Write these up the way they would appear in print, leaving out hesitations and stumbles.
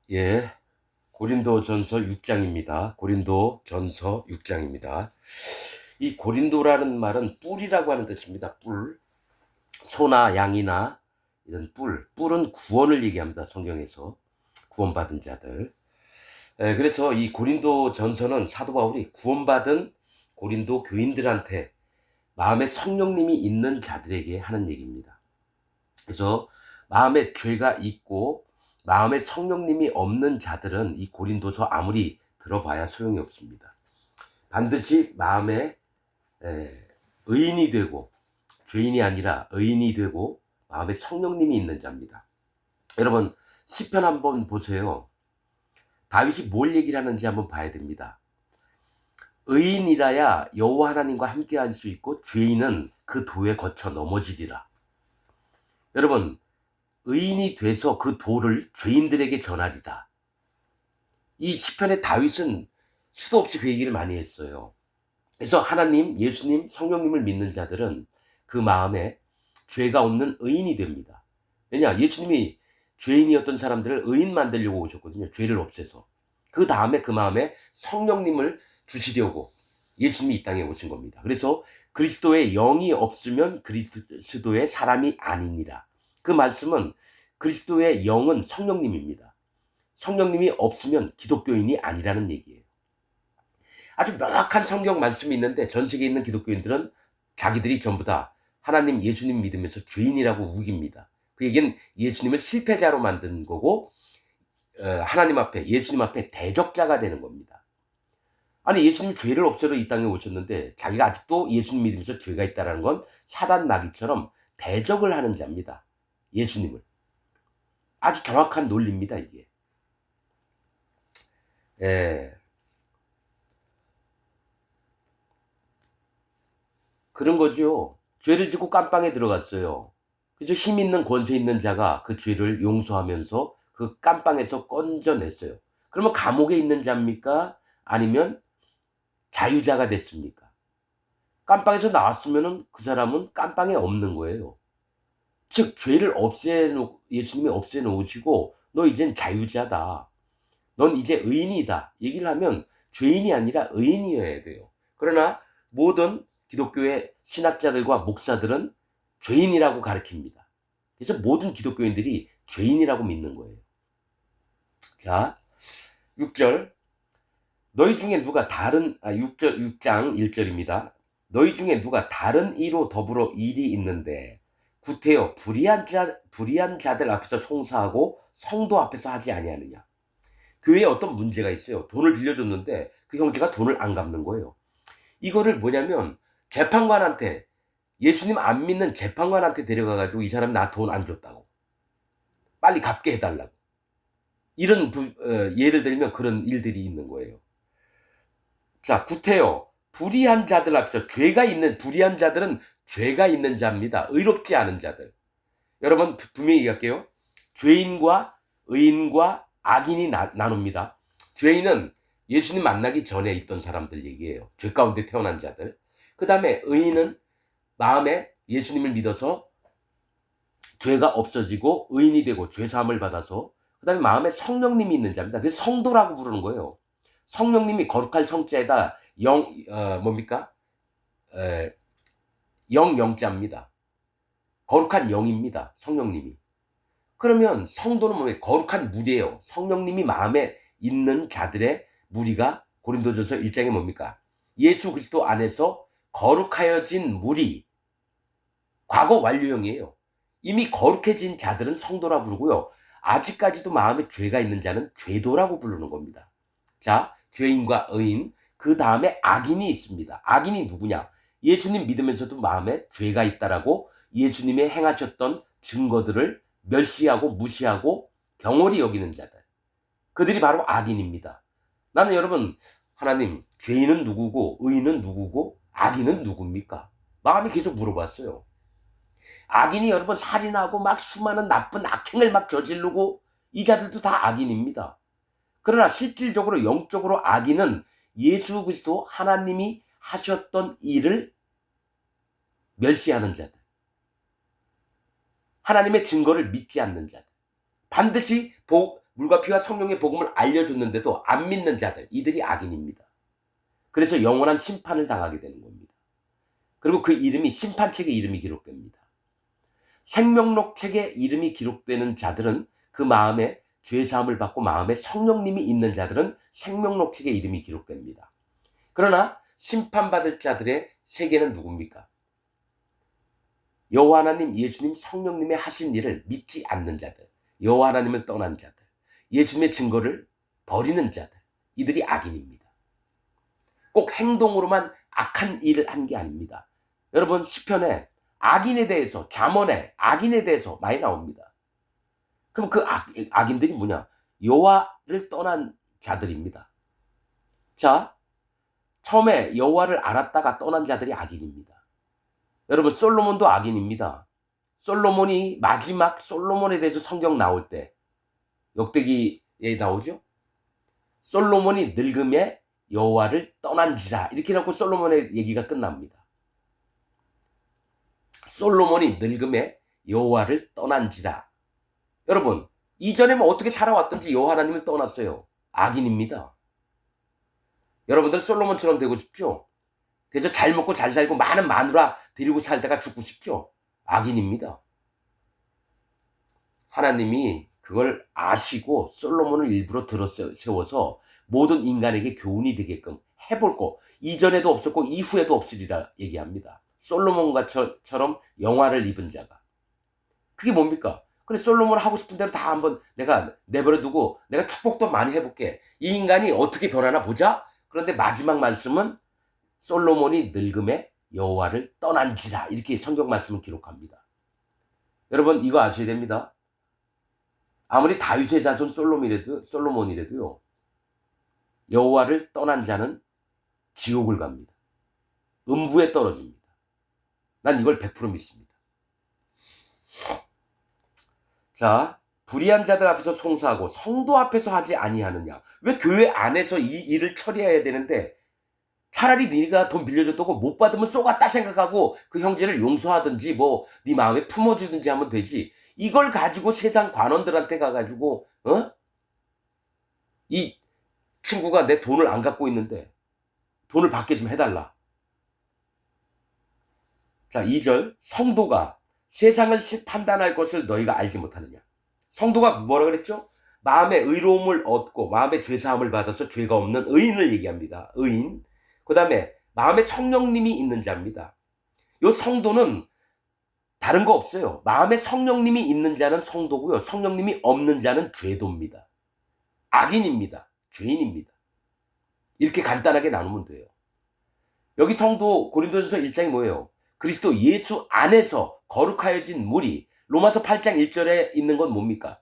예, 고린도전서 6장입니다. 고린도전서 6장입니다. 이 고린도라는 말은 뿔이라고 하는 뜻입니다. 뿔. 소나 양이나 이런 뿔. 뿔은 구원을 얘기합니다. 성경에서. 구원받은 자들. 그래서 이 고린도전서는 사도 바울이 구원받은 고린도 교인들한테 마음에 성령님이 있는 자들에게 하는 얘기입니다. 그래서 마음에 죄가 있고 마음에 성령님이 없는 자들은 이 고린도서 아무리 들어봐야 소용이 없습니다. 반드시 마음에 의인이 되고, 죄인이 아니라 의인이 되고 마음에 성령님이 있는 자입니다. 여러분 시편 한번 보세요. 다윗이 뭘 얘기를 하는지 한번 봐야 됩니다. 의인이라야 여호와 하나님과 함께 할 수 있고 죄인은 그 도에 거쳐 넘어지리라. 여러분 의인이 돼서 그 도를 죄인들에게 전하리다. 이 시편의 다윗은 수도 없이 그 얘기를 많이 했어요. 그래서 하나님, 예수님, 성령님을 믿는 자들은 그 마음에 죄가 없는 의인이 됩니다. 왜냐? 예수님이 죄인이었던 사람들을 의인 만들려고 오셨거든요. 죄를 없애서. 그 다음에 그 마음에 성령님을 주시려고 예수님이 이 땅에 오신 겁니다. 그래서 그리스도의 영이 없으면 그리스도의 사람이 아니니라. 그 말씀은 그리스도의 영은 성령님입니다. 성령님이 없으면 기독교인이 아니라는 얘기예요. 아주 명확한 성경 말씀이 있는데 전 세계에 있는 기독교인들은 자기들이 전부 다 하나님, 예수님 믿으면서 죄인이라고 우깁니다. 그 얘기는 예수님을 실패자로 만든 거고 하나님 앞에, 예수님 앞에 대적자가 되는 겁니다. 아니 예수님이 죄를 없애러 이 땅에 오셨는데 자기가 아직도 예수님 믿으면서 죄가 있다는 건 사단 마귀처럼 대적을 하는 자입니다. 예수님을. 아주 정확한 논리입니다 이게. 예. 그런 거죠. 죄를 짓고 깜빵에 들어갔어요. 그래서 힘 있는 권세 있는 자가 그 죄를 용서하면서 그 깜빵에서 건져냈어요. 그러면 감옥에 있는 자입니까? 아니면 자유자가 됐습니까? 깜빵에서 나왔으면은 그 사람은 깜빵에 없는 거예요. 즉 죄를 예수님이 없애놓으시고 너 이젠 자유자다. 넌 이제 의인이다. 얘기를 하면 죄인이 아니라 의인이어야 돼요. 그러나 모든 기독교의 신학자들과 목사들은 죄인이라고 가르칩니다. 그래서 모든 기독교인들이 죄인이라고 믿는 거예요. 자, 6절. 너희 중에 누가 6장 1절입니다. 너희 중에 누가 다른 이로 더불어 일이 있는데 구태여 불의한 자들 앞에서 송사하고 성도 앞에서 하지 아니하느냐. 교회에 어떤 문제가 있어요. 돈을 빌려줬는데 그 형제가 돈을 안 갚는 거예요. 이거를 뭐냐면 재판관한테, 예수님 안 믿는 재판관한테 데려가가지고 이 사람 나 돈 안 줬다고 빨리 갚게 해달라고 이런 예를 들면 그런 일들이 있는 거예요. 자, 구태여 불의한 자들 앞에서 불의한 자들은 죄가 있는 자입니다. 의롭지 않은 자들. 여러분 분명히 얘기할게요. 죄인과 의인과 악인이 나눕니다. 죄인은 예수님 만나기 전에 있던 사람들 얘기예요. 죄 가운데 태어난 자들. 그 다음에 의인은 마음에 예수님을 믿어서 죄가 없어지고 의인이 되고 죄사함을 받아서 그 다음에 마음에 성령님이 있는 자입니다. 그래서 성도라고 부르는 거예요. 성령님이 거룩할 성자에다 뭡니까? 영자입니다. 거룩한 영입니다. 성령님이. 그러면 성도는 뭐예요? 거룩한 무리예요. 성령님이 마음에 있는 자들의 무리가 고린도전서 1장에 뭡니까? 예수 그리스도 안에서 거룩하여진 무리. 과거 완료형이에요. 이미 거룩해진 자들은 성도라 부르고요. 아직까지도 마음에 죄가 있는 자는 죄도라고 부르는 겁니다. 자, 죄인과 의인, 그 다음에 악인이 있습니다. 악인이 누구냐? 예수님 믿으면서도 마음에 죄가 있다라고 예수님의 행하셨던 증거들을 멸시하고 무시하고 경홀히 여기는 자들. 그들이 바로 악인입니다. 나는 여러분, 하나님, 죄인은 누구고, 의인은 누구고, 악인은 누굽니까? 마음이 계속 물어봤어요. 악인이 여러분 살인하고 막 수많은 나쁜 악행을 막 저지르고 이 자들도 다 악인입니다. 그러나 실질적으로 영적으로 악인은 예수 그리스도 하나님이 하셨던 일을 멸시하는 자들. 하나님의 증거를 믿지 않는 자들. 반드시 물과 피와 성령의 복음을 알려줬는데도 안 믿는 자들, 이들이 악인입니다. 그래서 영원한 심판을 당하게 되는 겁니다. 그리고 그 이름이 심판책에 이름이 기록됩니다. 생명록 책에 이름이 기록되는 자들은 그 마음에 죄사함을 받고 마음에 성령님이 있는 자들은 생명록 책에 이름이 기록됩니다. 그러나 심판받을 자들의 세계는 누굽니까? 여호와 하나님, 예수님, 성령님의 하신 일을 믿지 않는 자들, 여호와 하나님을 떠난 자들, 예수님의 증거를 버리는 자들, 이들이 악인입니다. 꼭 행동으로만 악한 일을 한 게 아닙니다. 여러분, 시편에 악인에 대해서, 잠언에 악인에 대해서 많이 나옵니다. 그럼 그 악인들이 뭐냐? 여호와를 떠난 자들입니다. 자, 처음에 여호와를 알았다가 떠난 자들이 악인입니다. 여러분, 솔로몬도 악인입니다. 솔로몬이 마지막 솔로몬에 대해서 성경 나올 때 역대기에 나오죠. 솔로몬이 늙음에 여호와를 떠난지라 이렇게 해놓고 솔로몬의 얘기가 끝납니다. 솔로몬이 늙음에 여호와를 떠난지라. 여러분, 이전에 뭐 어떻게 살아왔든지 여호와 하나님을 떠났어요. 악인입니다. 여러분들 솔로몬처럼 되고 싶죠? 그래서 잘 먹고 잘 살고 많은 마누라 데리고 살다가 죽고 싶죠? 악인입니다. 하나님이 그걸 아시고 솔로몬을 일부러 들어 세워서 모든 인간에게 교훈이 되게끔 해볼 거, 이전에도 없었고 이후에도 없으리라 얘기합니다. 솔로몬과처럼 영화를 입은 자가. 그게 뭡니까? 그래, 솔로몬 하고 싶은 대로 다 한번 내가 내버려두고 내가 축복도 많이 해볼게. 이 인간이 어떻게 변하나 보자. 그런데 마지막 말씀은 솔로몬이 늙음에 여호와를 떠난지라 이렇게 성경 말씀을 기록합니다. 여러분, 이거 아셔야 됩니다. 아무리 다윗의 자손 솔로몬이라도요, 여호와를 떠난 자는 지옥을 갑니다. 음부에 떨어집니다. 난 이걸 100% 믿습니다. 자, 불의한 자들 앞에서 송사하고 성도 앞에서 하지 아니하느냐. 왜 교회 안에서 이 일을 처리해야 되는데 차라리 네가 돈 빌려줬다고 못 받으면 쏘갔다 생각하고 그 형제를 용서하든지 뭐 네 마음에 품어주든지 하면 되지. 이걸 가지고 세상 관원들한테 가가지고 이 친구가 내 돈을 안 갖고 있는데 돈을 받게 좀 해달라. 자, 2절, 성도가 세상을 판단할 것을 너희가 알지 못하느냐. 성도가 뭐라 그랬죠? 마음의 의로움을 얻고 마음의 죄사함을 받아서 죄가 없는 의인을 얘기합니다. 의인. 그 다음에 마음에 성령님이 있는 자입니다. 이 성도는 다른 거 없어요. 마음에 성령님이 있는 자는 성도고요. 성령님이 없는 자는 죄도입니다. 악인입니다. 죄인입니다. 이렇게 간단하게 나누면 돼요. 여기 성도 고린도전서 1장이 뭐예요? 그리스도 예수 안에서 거룩하여진 무리. 로마서 8장 1절에 있는 건 뭡니까?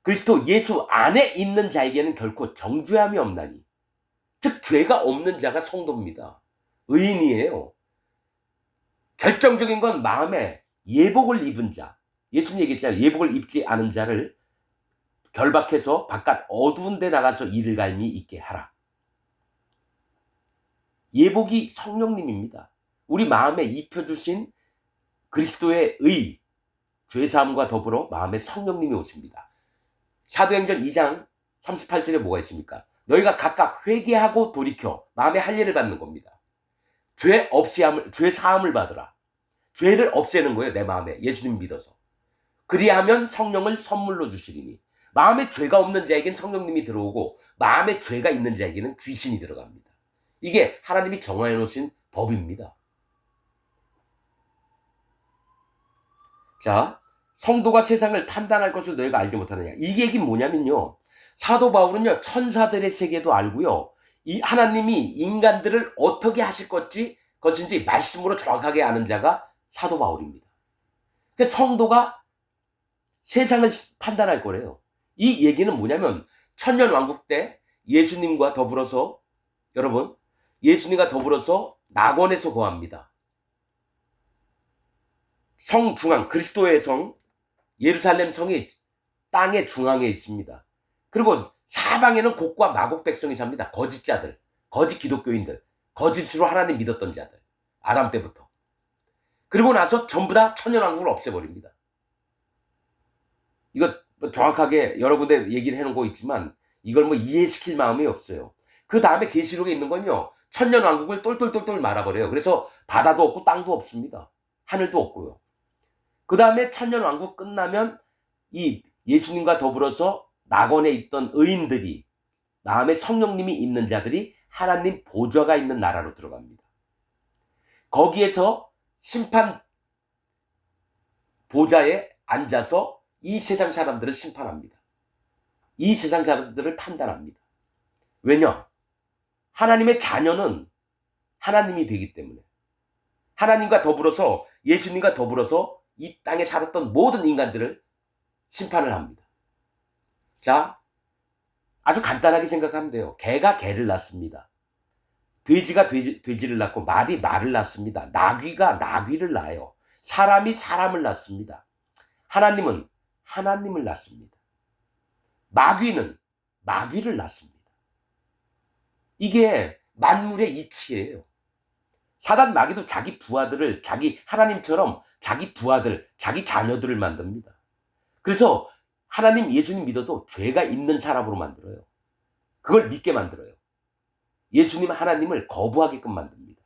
그리스도 예수 안에 있는 자에게는 결코 정죄함이 없나니. 즉 죄가 없는 자가 성도입니다. 의인이에요. 결정적인 건 마음에 예복을 입은 자. 예수님 얘기했잖아요. 예복을 입지 않은 자를 결박해서 바깥 어두운 데 나가서 이를 갈미 있게 하라. 예복이 성령님입니다. 우리 마음에 입혀주신 그리스도의 의, 죄사함과 더불어 마음에 성령님이 오십니다. 사도행전 2장 38절에 뭐가 있습니까? 너희가 각각 회개하고 돌이켜 마음에 할례를 받는 겁니다. 죄 사함을 받으라. 죄를 없애는 거예요. 내 마음에 예수님 믿어서. 그리하면 성령을 선물로 주시리니. 마음에 죄가 없는 자에게는 성령님이 들어오고 마음에 죄가 있는 자에게는 귀신이 들어갑니다. 이게 하나님이 정해 놓으신 법입니다. 자, 성도가 세상을 판단할 것을 너희가 알지 못하느냐. 이 얘기는 뭐냐면요, 사도 바울은요 천사들의 세계도 알고요, 이 하나님이 인간들을 어떻게 하실 것인지 말씀으로 정확하게 아는 자가 사도 바울입니다. 그러니까 성도가 세상을 판단할 거래요. 이 얘기는 뭐냐면 천년왕국 때 예수님과 더불어서, 여러분, 예수님과 더불어서 낙원에서 거합니다. 성 중앙, 그리스도의 성 예루살렘 성이 땅의 중앙에 있습니다. 그리고 사방에는 곡과 마곡 백성이 삽니다. 거짓자들, 거짓 기독교인들, 거짓으로 하나님 믿었던 자들, 아담 때부터. 그리고 나서 전부 다 천년왕국을 없애버립니다. 이거 뭐 정확하게 여러 군데 얘기를 해 놓고 있지만 이걸 뭐 이해시킬 마음이 없어요. 그다음에 계시록에 있는 건요. 천년 왕국을 똘똘똘똘 말아버려요. 그래서 바다도 없고 땅도 없습니다. 하늘도 없고요. 그다음에 천년 왕국 끝나면 이 예수님과 더불어서 낙원에 있던 의인들이 마음에 성령님이 있는 자들이 하나님 보좌가 있는 나라로 들어갑니다. 거기에서 심판 보좌에 앉아서 이 세상 사람들을 심판합니다. 이 세상 사람들을 판단합니다. 왜냐? 하나님의 자녀는 하나님이 되기 때문에 하나님과 더불어서 예수님과 더불어서 이 땅에 살았던 모든 인간들을 심판을 합니다. 자, 아주 간단하게 생각하면 돼요. 개가 개를 낳습니다. 돼지가 돼지를 낳고 말이 말을 낳습니다. 나귀가 나귀를 낳아요. 사람이 사람을 낳습니다. 하나님은 하나님을 낳습니다. 마귀는 마귀를 낳습니다. 이게 만물의 이치예요. 사단 마귀도 자기 부하들을 자기 하나님처럼 자기 부하들, 자기 자녀들을 만듭니다. 그래서 하나님 예수님 믿어도 죄가 있는 사람으로 만들어요. 그걸 믿게 만들어요. 예수님 하나님을 거부하게끔 만듭니다.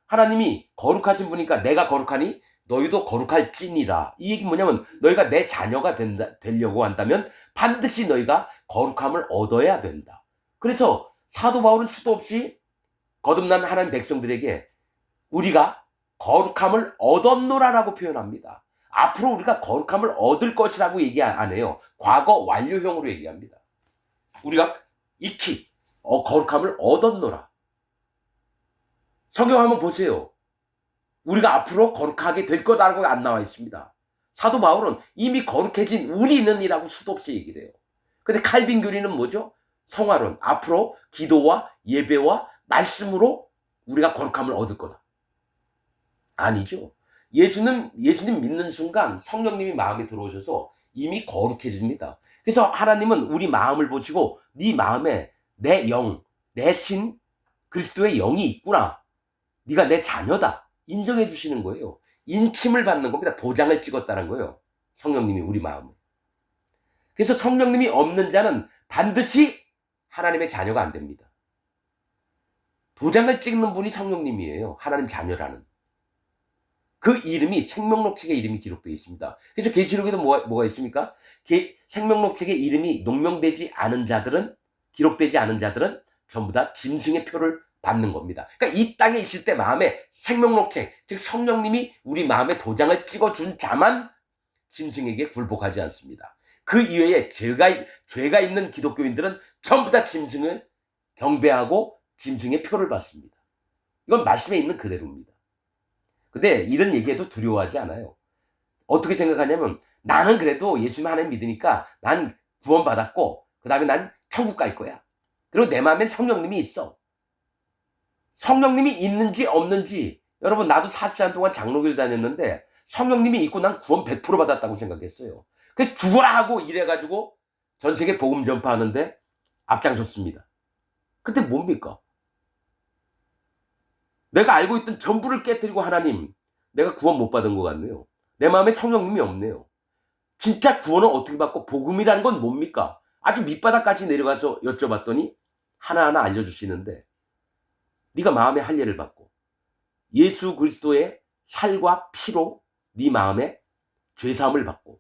하나님이 거룩하신 분이니까 내가 거룩하니 너희도 거룩할지니라. 이 얘기 뭐냐면 너희가 내 자녀가 되려고 한다면 반드시 너희가 거룩함을 얻어야 된다. 그래서 사도 바울은 수도 없이 거듭난 하나님 백성들에게 우리가 거룩함을 얻었노라라고 표현합니다. 앞으로 우리가 거룩함을 얻을 것이라고 얘기 안 해요. 과거 완료형으로 얘기합니다. 우리가 익히 거룩함을 얻었노라. 성경 한번 보세요. 우리가 앞으로 거룩하게 될 거다라고 안 나와 있습니다. 사도 바울은 이미 거룩해진 우리는이라고 수도 없이 얘기를 해요. 근데 칼빈 교리는 뭐죠? 성화론. 앞으로 기도와 예배와 말씀으로 우리가 거룩함을 얻을 거다. 아니죠. 예수님 믿는 순간 성령님이 마음에 들어오셔서 이미 거룩해집니다. 그래서 하나님은 우리 마음을 보시고 네 마음에 내 영, 내 신, 그리스도의 영이 있구나. 네가 내 자녀다. 인정해 주시는 거예요. 인침을 받는 겁니다. 도장을 찍었다는 거예요. 성령님이 우리 마음에. 그래서 성령님이 없는 자는 반드시 하나님의 자녀가 안 됩니다. 도장을 찍는 분이 성령님이에요. 하나님 자녀라는. 그 이름이 생명록 책에 이름이 기록되어 있습니다. 그래서 계시록에도 뭐가 있습니까? 생명록 책에 이름이 농명되지 않은 자들은 기록되지 않은 자들은 전부 다 짐승의 표를 받는 겁니다. 그러니까 이 땅에 있을 때 마음에 생명록 책, 즉 성령님이 우리 마음에 도장을 찍어준 자만 짐승에게 굴복하지 않습니다. 그 이외에 죄가 있는 기독교인들은 전부 다 짐승을 경배하고 짐승의 표를 받습니다. 이건 말씀에 있는 그대로입니다. 근데 이런 얘기해도 두려워하지 않아요. 어떻게 생각하냐면 나는 그래도 예수님 하나님 믿으니까 난 구원받았고 그 다음에 난 천국 갈 거야. 그리고 내 마음엔 성령님이 있어. 성령님이 있는지 없는지 여러분 나도 40년 동안 장로교를 다녔는데 성령님이 있고 난 구원 100% 받았다고 생각했어요. 그래서 죽어라 하고 이래가지고 전 세계 복음 전파하는데 앞장섰습니다. 근데 뭡니까? 내가 알고 있던 전부를 깨뜨리고 하나님 내가 구원 못 받은 것 같네요. 내 마음에 성령님이 없네요. 진짜 구원은 어떻게 받고 복음이라는 건 뭡니까? 아주 밑바닥까지 내려가서 여쭤봤더니 하나하나 알려주시는데 네가 마음에 할례를 받고 예수 그리스도의 살과 피로 네 마음에 죄사함을 받고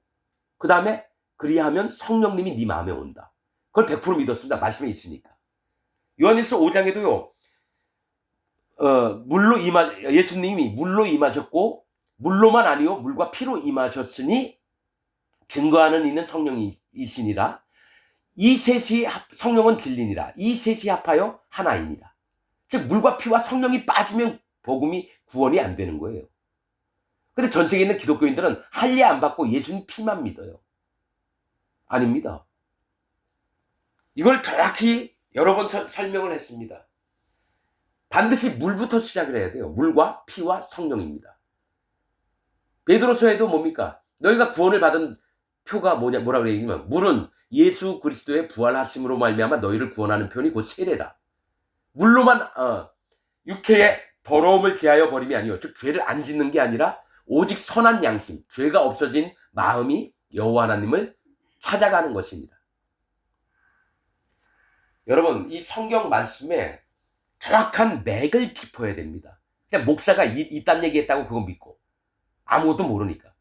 그 다음에 그리하면 성령님이 네 마음에 온다. 그걸 100% 믿었습니다. 말씀에 있으니까. 요한일서 5장에도요. 예수님이 물로 임하셨고 물로만 아니요 물과 피로 임하셨으니 증거하는 이는 성령이시니라. 이 셋이 성령은 진리니라. 이 셋이 합하여 하나이니라. 즉 물과 피와 성령이 빠지면 복음이 구원이 안 되는 거예요. 근데 전 세계에 있는 기독교인들은 할례 안 받고 예수님 피만 믿어요. 아닙니다. 이걸 정확히 여러 번 설명을 했습니다. 반드시 물부터 시작을 해야 돼요. 물과 피와 성령입니다. 베드로서에도 뭡니까? 너희가 구원을 받은 표가 뭐라고 얘기하면 물은 예수 그리스도의 부활하심으로 말미암아 너희를 구원하는 표니 곧 세례라. 물로만 육체의 더러움을 제하여 버림이 아니요 즉 죄를 안 짓는 게 아니라 오직 선한 양심, 죄가 없어진 마음이 여호와 하나님을 찾아가는 것입니다. 여러분, 이 성경 말씀에 정확한 맥을 짚어야 됩니다. 그냥 목사가 이딴 얘기했다고 그거 믿고 아무것도 모르니까.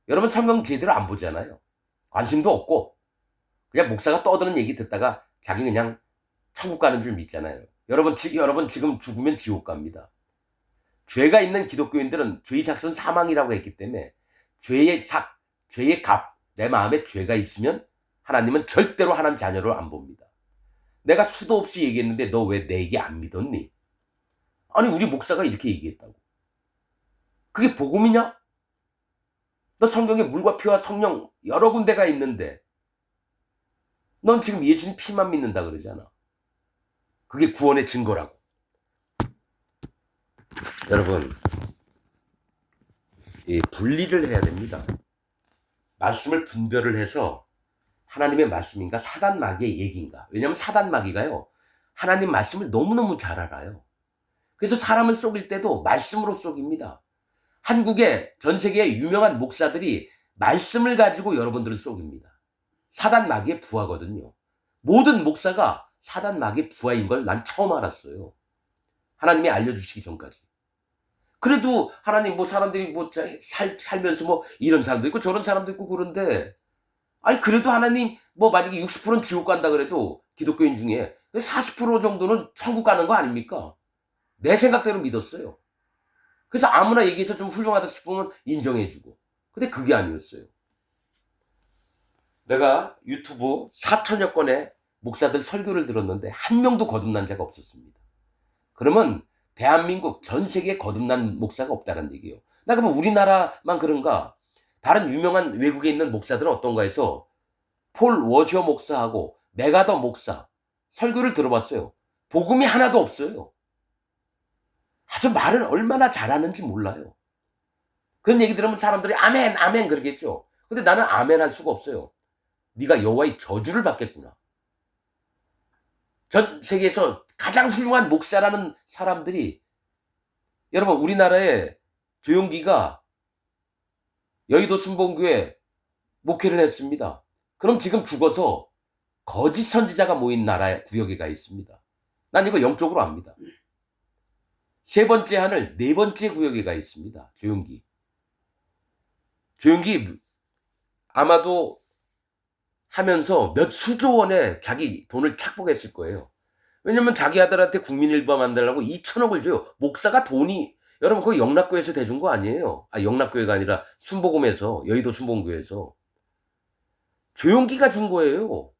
여러분 성경 제대로 안 보잖아요. 관심도 없고 그냥 목사가 떠드는 얘기 듣다가 자기 그냥 천국 가는 줄 믿잖아요. 여러분 지금 죽으면 지옥 갑니다. 죄가 있는 기독교인들은 죄의 삭은 사망이라고 했기 때문에 죄의 값, 내 마음에 죄가 있으면 하나님은 절대로 하나님 자녀로 안 봅니다. 내가 수도 없이 얘기했는데 너 왜 내 얘기 안 믿었니? 아니 우리 목사가 이렇게 얘기했다고. 그게 복음이냐? 너 성경에 물과 피와 성령 여러 군데가 있는데 넌 지금 예수님 피만 믿는다 그러잖아. 그게 구원의 증거라고. 여러분, 이 분리를 해야 됩니다. 말씀을 분별을 해서 하나님의 말씀인가 사단 마귀의 얘기인가. 왜냐하면 사단 마귀가요 하나님 말씀을 너무너무 잘 알아요. 그래서 사람을 속일 때도 말씀으로 속입니다. 한국의 전 세계의 유명한 목사들이 말씀을 가지고 여러분들을 속입니다. 사단 마귀의 부하거든요. 모든 목사가 사단 마귀의 부하인 걸 난 처음 알았어요. 하나님이 알려주시기 전까지. 그래도 하나님 뭐 사람들이 뭐 살면서 뭐 이런 사람도 있고 저런 사람도 있고 그런데 아니 그래도 하나님 뭐 만약에 60%는 지옥 간다 그래도 기독교인 중에 40% 정도는 천국 가는 거 아닙니까? 내 생각대로 믿었어요. 그래서 아무나 얘기해서 좀 훌륭하다 싶으면 인정해주고. 근데 그게 아니었어요. 내가 유튜브 4천여 건의 목사들 설교를 들었는데 한 명도 거듭난 자가 없었습니다. 그러면 대한민국 전 세계에 거듭난 목사가 없다는 얘기예요. 나 그러면 우리나라만 그런가? 다른 유명한 외국에 있는 목사들은 어떤가 해서 폴 워셔 목사하고 메가더 목사 설교를 들어봤어요. 복음이 하나도 없어요. 아주 말을 얼마나 잘하는지 몰라요. 그런 얘기 들으면 사람들이 아멘 아멘 그러겠죠. 근데 나는 아멘 할 수가 없어요. 네가 여호와의 저주를 받겠구나. 전 세계에서 가장 훌륭한 목사라는 사람들이 여러분 우리나라에 조용기가 여의도 순복음교회 목회를 했습니다. 그럼 지금 죽어서 거짓 선지자가 모인 나라 구역에 가 있습니다. 난 이거 영적으로 압니다. 세 번째 하늘 네 번째 구역에 가 있습니다. 조용기 아마도 하면서 몇 수조 원의 자기 돈을 착복했을 거예요. 왜냐면 자기 아들한테 국민일보 만들려고 2천억을 줘요. 목사가 돈이 여러분 그거 영락교회에서 대준 거 아니에요. 영락교회가 아니라 순복음에서 여의도 순복음교회에서 조용기가 준 거예요.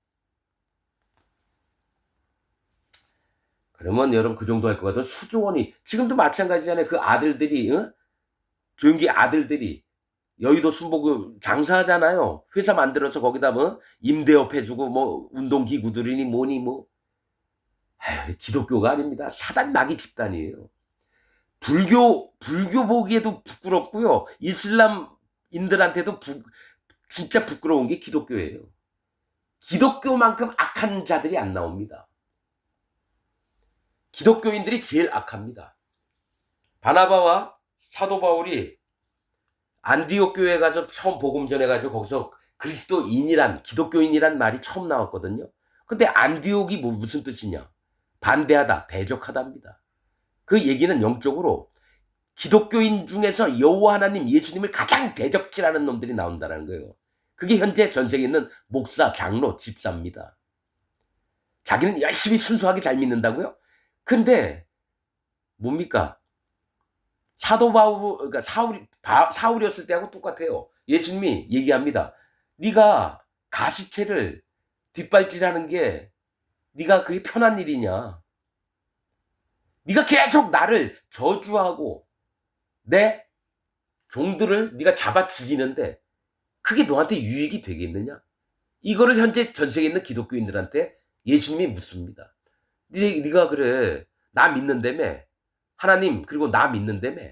그러면 여러분 그 정도 할 것 같아요. 수조 원이 지금도 마찬가지잖아요. 그 아들들이 조용기 아들들이 여의도 순복음 장사하잖아요. 회사 만들어서 거기다 뭐 임대업 해주고 뭐 운동기구들이니 뭐니 뭐. 기독교가 아닙니다. 사단 마귀 집단이에요. 불교 보기에도 부끄럽고요. 이슬람인들한테도 진짜 부끄러운 게 기독교예요. 기독교만큼 악한 자들이 안 나옵니다. 기독교인들이 제일 악합니다. 바나바와 사도 바울이 안디옥 교회에 가서 처음 복음 전해가지고 거기서 그리스도인이란 기독교인이란 말이 처음 나왔거든요. 근데 안디옥이 무슨 뜻이냐? 반대하다, 대적하다입니다. 그 얘기는 영적으로 기독교인 중에서 여호와 하나님 예수님을 가장 대적질하는 놈들이 나온다는 거예요. 그게 현재 전 세계에 있는 목사, 장로, 집사입니다. 자기는 열심히 순수하게 잘 믿는다고요? 근데 뭡니까? 사도 바울, 그러니까 사울이었을 때하고 똑같아요. 예수님이 얘기합니다. 네가 가시체를 뒷발질하는 게 네가 그게 편한 일이냐? 네가 계속 나를 저주하고 내 종들을 네가 잡아 죽이는데 그게 너한테 유익이 되겠느냐? 이거를 현재 전 세계에 있는 기독교인들한테 예수님이 묻습니다. 네가 그래 나 믿는다며 하나님 그리고 나 믿는다며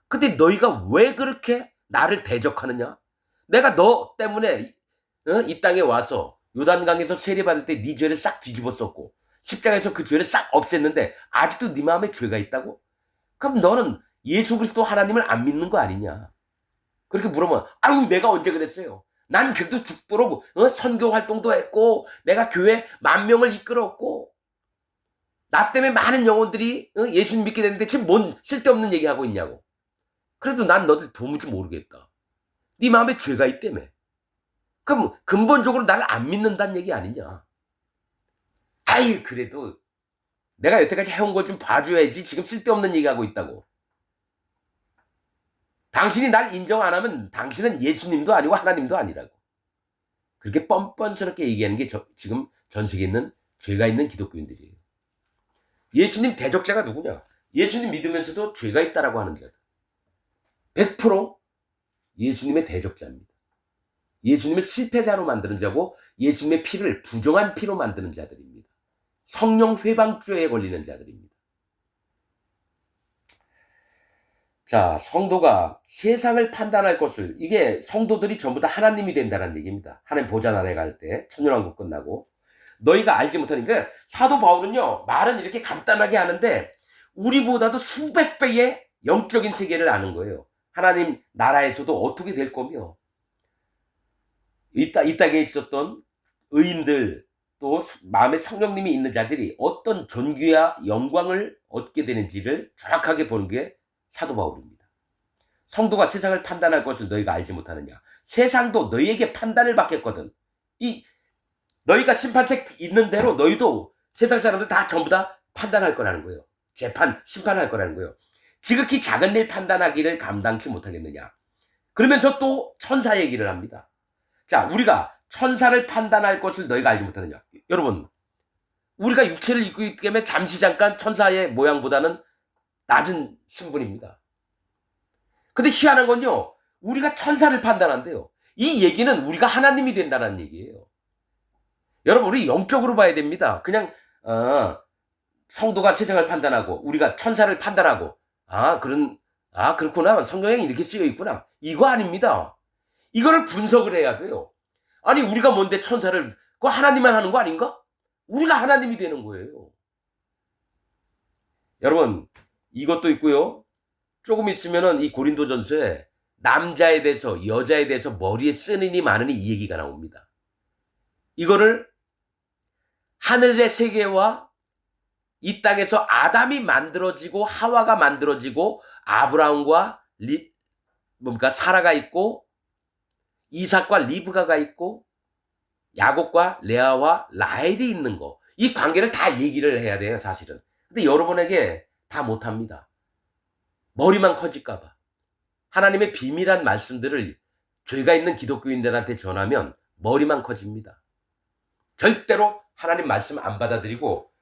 근데 너희가 왜 그렇게 나를 대적하느냐? 내가 너 때문에 이 땅에 와서 요단강에서 세례받을 때 네 죄를 싹 뒤집었었고 십자가에서 그 죄를 싹 없앴는데 아직도 네 마음에 죄가 있다고? 그럼 너는 예수 그리스도 하나님을 안 믿는 거 아니냐? 그렇게 물으면 아유 내가 언제 그랬어요? 난 그래도 죽도록 선교 활동도 했고 내가 교회 10,000명을 이끌었고 나 때문에 많은 영혼들이 예수님 믿게 됐는데 지금 뭔 쓸데없는 얘기하고 있냐고. 그래도 난 너들 도무지 모르겠다. 네 마음에 죄가 있다며. 그럼 근본적으로 나를 안 믿는다는 얘기 아니냐. 아이 그래도 내가 여태까지 해온 거 좀 봐줘야지 지금 쓸데없는 얘기하고 있다고. 당신이 날 인정 안 하면 당신은 예수님도 아니고 하나님도 아니라고. 그렇게 뻔뻔스럽게 얘기하는 게 지금 전 세계에 있는 죄가 있는 기독교인들이에요. 예수님 대적자가 누구냐? 예수님 믿으면서도 죄가 있다라고 하는 자들. 100% 예수님의 대적자입니다. 예수님을 실패자로 만드는 자고 예수님의 피를 부정한 피로 만드는 자들입니다. 성령 회방죄에 걸리는 자들입니다. 자, 성도가 세상을 판단할 것을, 이게 성도들이 전부 다 하나님이 된다는 얘기입니다. 하나님 보좌 나라에 갈 때 천년왕국 끝나고 너희가 알지 못하니까. 사도 바울은요 말은 이렇게 간단하게 하는데 우리보다도 수백 배의 영적인 세계를 아는 거예요. 하나님 나라에서도 어떻게 될 거며 이 땅에 있었던 의인들 또 마음에 성령님이 있는 자들이 어떤 존귀와 영광을 얻게 되는지를 정확하게 보는 게 사도 바울입니다. 성도가 세상을 판단할 것을 너희가 알지 못하느냐. 세상도 너희에게 판단을 받겠거든. 너희가 심판책 있는 대로 너희도 세상 사람들 다 전부 다 판단할 거라는 거예요. 심판할 거라는 거예요. 지극히 작은 일 판단하기를 감당치 못하겠느냐. 그러면서 또 천사 얘기를 합니다. 자, 우리가 천사를 판단할 것을 너희가 알지 못하느냐. 여러분, 우리가 육체를 입고 있기 때문에 잠시 잠깐 천사의 모양보다는 낮은 신분입니다. 근데 희한한 건요, 우리가 천사를 판단한대요. 이 얘기는 우리가 하나님이 된다는 얘기예요. 여러분, 우리 영적으로 봐야 됩니다. 그냥 성도가 세상을 판단하고 우리가 천사를 판단하고 그렇구나. 성경에 이렇게 쓰여 있구나. 이거 아닙니다. 이거를 분석을 해야 돼요. 아니 우리가 뭔데 천사를, 그거 하나님만 하는 거 아닌가? 우리가 하나님이 되는 거예요. 여러분, 이것도 있고요. 조금 있으면은 이 고린도전서에 남자에 대해서 여자에 대해서 머리에 쓰느니 마느니 이 얘기가 나옵니다. 이거를 하늘의 세계와 이 땅에서 아담이 만들어지고 하와가 만들어지고 아브라함과 사라가 있고 이삭과 리브가가 있고 야곱과 레아와 라헬이 있는 거, 이 관계를 다 얘기를 해야 돼요 사실은. 근데 여러분에게 다 못합니다. 머리만 커질까 봐. 하나님의 비밀한 말씀들을 죄가 있는 기독교인들한테 전하면 머리만 커집니다. 절대로 하나님 말씀 안 받아들이고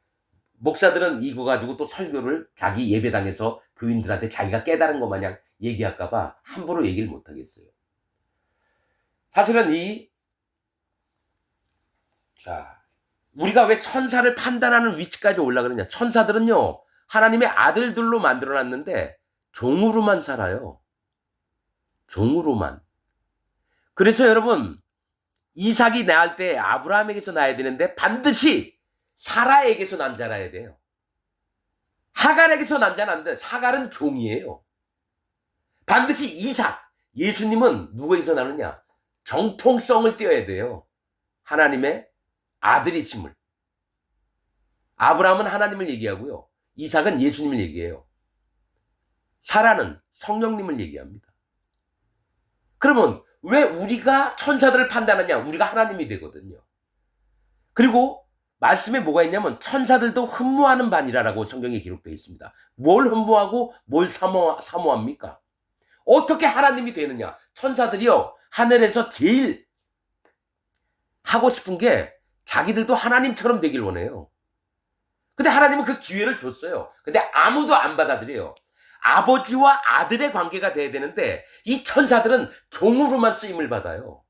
목사들은 이거 가지고 또 설교를 자기 예배당에서 교인들한테 자기가 깨달은 것 마냥 얘기할까 봐 함부로 얘기를 못 하겠어요. 사실은 우리가 왜 천사를 판단하는 위치까지 올라가느냐. 천사들은요 하나님의 아들들로 만들어놨는데 종으로만 살아요. 종으로만. 그래서 여러분, 이삭이 낳을 때 아브라함에게서 낳아야 되는데 반드시 사라에게서 난 자라야 돼요. 하갈에게서 난 자는 안 돼. 하갈은 종이에요. 반드시 이삭, 예수님은 누구에게서 나느냐. 정통성을 띄어야 돼요. 하나님의 아들이심을. 아브라함은 하나님을 얘기하고요. 이삭은 예수님을 얘기해요. 사라는 성령님을 얘기합니다. 그러면 왜 우리가 천사들을 판단하냐? 우리가 하나님이 되거든요. 그리고 말씀에 뭐가 있냐면 천사들도 흠모하는 반이라고 성경에 기록되어 있습니다. 뭘 흠모하고 뭘 사모합니까? 어떻게 하나님이 되느냐? 천사들이요 하늘에서 제일 하고 싶은 게 자기들도 하나님처럼 되길 원해요. 근데 하나님은 그 기회를 줬어요. 근데 아무도 안 받아들여요. 아버지와 아들의 관계가 돼야 되는데 이 천사들은 종으로만 쓰임을 받아요.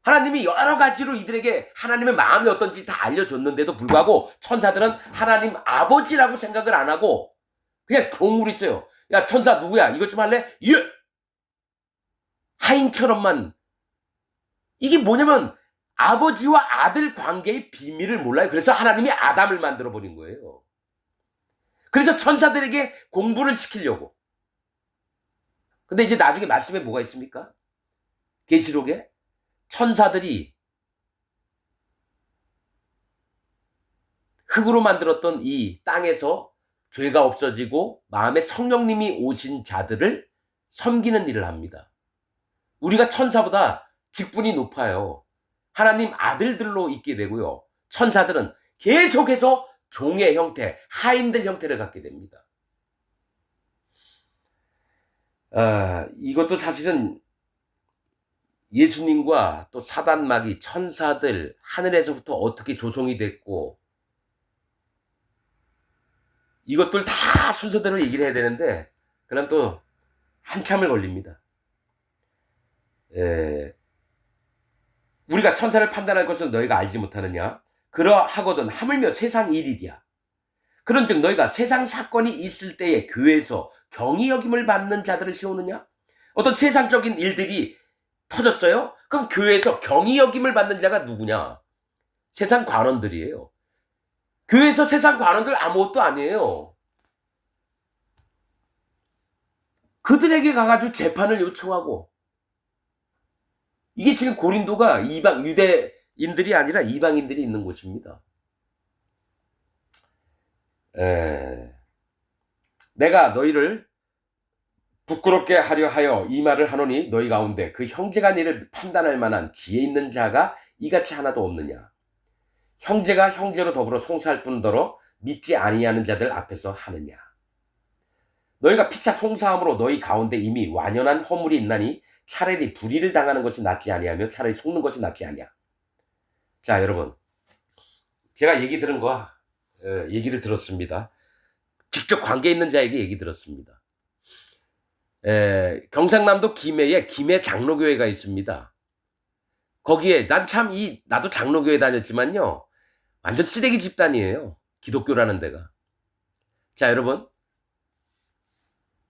하나님이 여러 가지로 이들에게 하나님의 마음이 어떤지 다 알려줬는데도 불구하고 천사들은 하나님 아버지라고 생각을 안 하고 그냥 종으로 있어요. 야, 천사 누구야? 이것 좀 할래? 예! 하인처럼만. 이게 뭐냐면 아버지와 아들 관계의 비밀을 몰라요. 그래서 하나님이 아담을 만들어버린 거예요. 그래서 천사들에게 공부를 시키려고. 근데 이제 나중에 말씀에 뭐가 있습니까? 계시록에 천사들이 흙으로 만들었던 이 땅에서 죄가 없어지고 마음에 성령님이 오신 자들을 섬기는 일을 합니다. 우리가 천사보다 직분이 높아요. 하나님 아들들로 있게 되고요. 천사들은 계속해서 종의 형태, 하인들 형태를 갖게 됩니다. 이것도 사실은 예수님과 또 사단 마귀, 천사들, 하늘에서부터 어떻게 조성이 됐고, 이것들 다 순서대로 얘기를 해야 되는데, 그럼 또 한참을 걸립니다. 우리가 천사를 판단할 것을 너희가 알지 못하느냐? 그러하거든 하물며 세상 일이랴. 그런즉 너희가 세상 사건이 있을 때에 교회에서 경히 여김을 받는 자들을 세우느냐? 어떤 세상적인 일들이 터졌어요? 그럼 교회에서 경히 여김을 받는 자가 누구냐? 세상 관원들이에요. 교회에서 세상 관원들 아무것도 아니에요. 그들에게 가가지고 재판을 요청하고, 이게 지금 고린도가 유대인들이 아니라 이방인들이 있는 곳입니다. 내가 너희를 부끄럽게 하려 하여 이 말을 하노니 너희 가운데 그 형제간 일을 판단할 만한 지혜 있는 자가 이같이 하나도 없느냐? 형제가 형제로 더불어 송사할 뿐더러 믿지 아니하는 자들 앞에서 하느냐? 너희가 피차 송사함으로 너희 가운데 이미 완연한 허물이 있나니 차라리 불의를 당하는 것이 낫지 아니하며 차라리 속는 것이 낫지 아니야. 자, 여러분, 제가 얘기 들은 거 얘기를 들었습니다. 직접 관계 있는 자에게 얘기 들었습니다. 경상남도 김해에 김해 장로교회가 있습니다. 거기에 나도 장로교회 다녔지만요, 완전 쓰레기 집단이에요. 기독교라는 데가. 자, 여러분,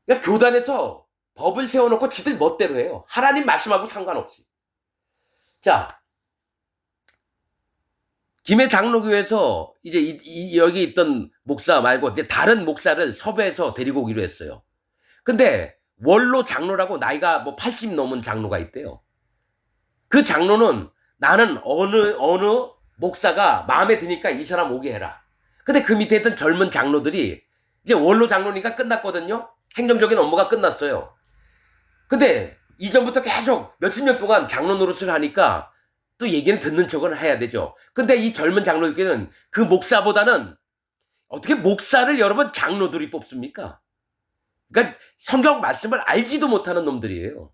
그러니까 교단에서 법을 세워놓고 지들 멋대로 해요. 하나님 말씀하고 상관없이. 자, 김해 장로교회에서 이제 여기 있던 목사 말고 이제 다른 목사를 섭외해서 데리고 오기로 했어요. 근데 원로 장로라고 나이가 뭐 80 넘은 장로가 있대요. 그 장로는 나는 어느 목사가 마음에 드니까 이 사람 오게 해라. 근데 그 밑에 있던 젊은 장로들이 이제 원로 장로니까 끝났거든요. 행정적인 업무가 끝났어요. 근데 이전부터 계속 몇십 년 동안 장로 노릇을 하니까 또 얘기는 듣는 척은 해야 되죠. 근데 이 젊은 장로들께는 그 목사보다는 어떻게 목사를 여러분 장로들이 뽑습니까? 그러니까 성경 말씀을 알지도 못하는 놈들이에요.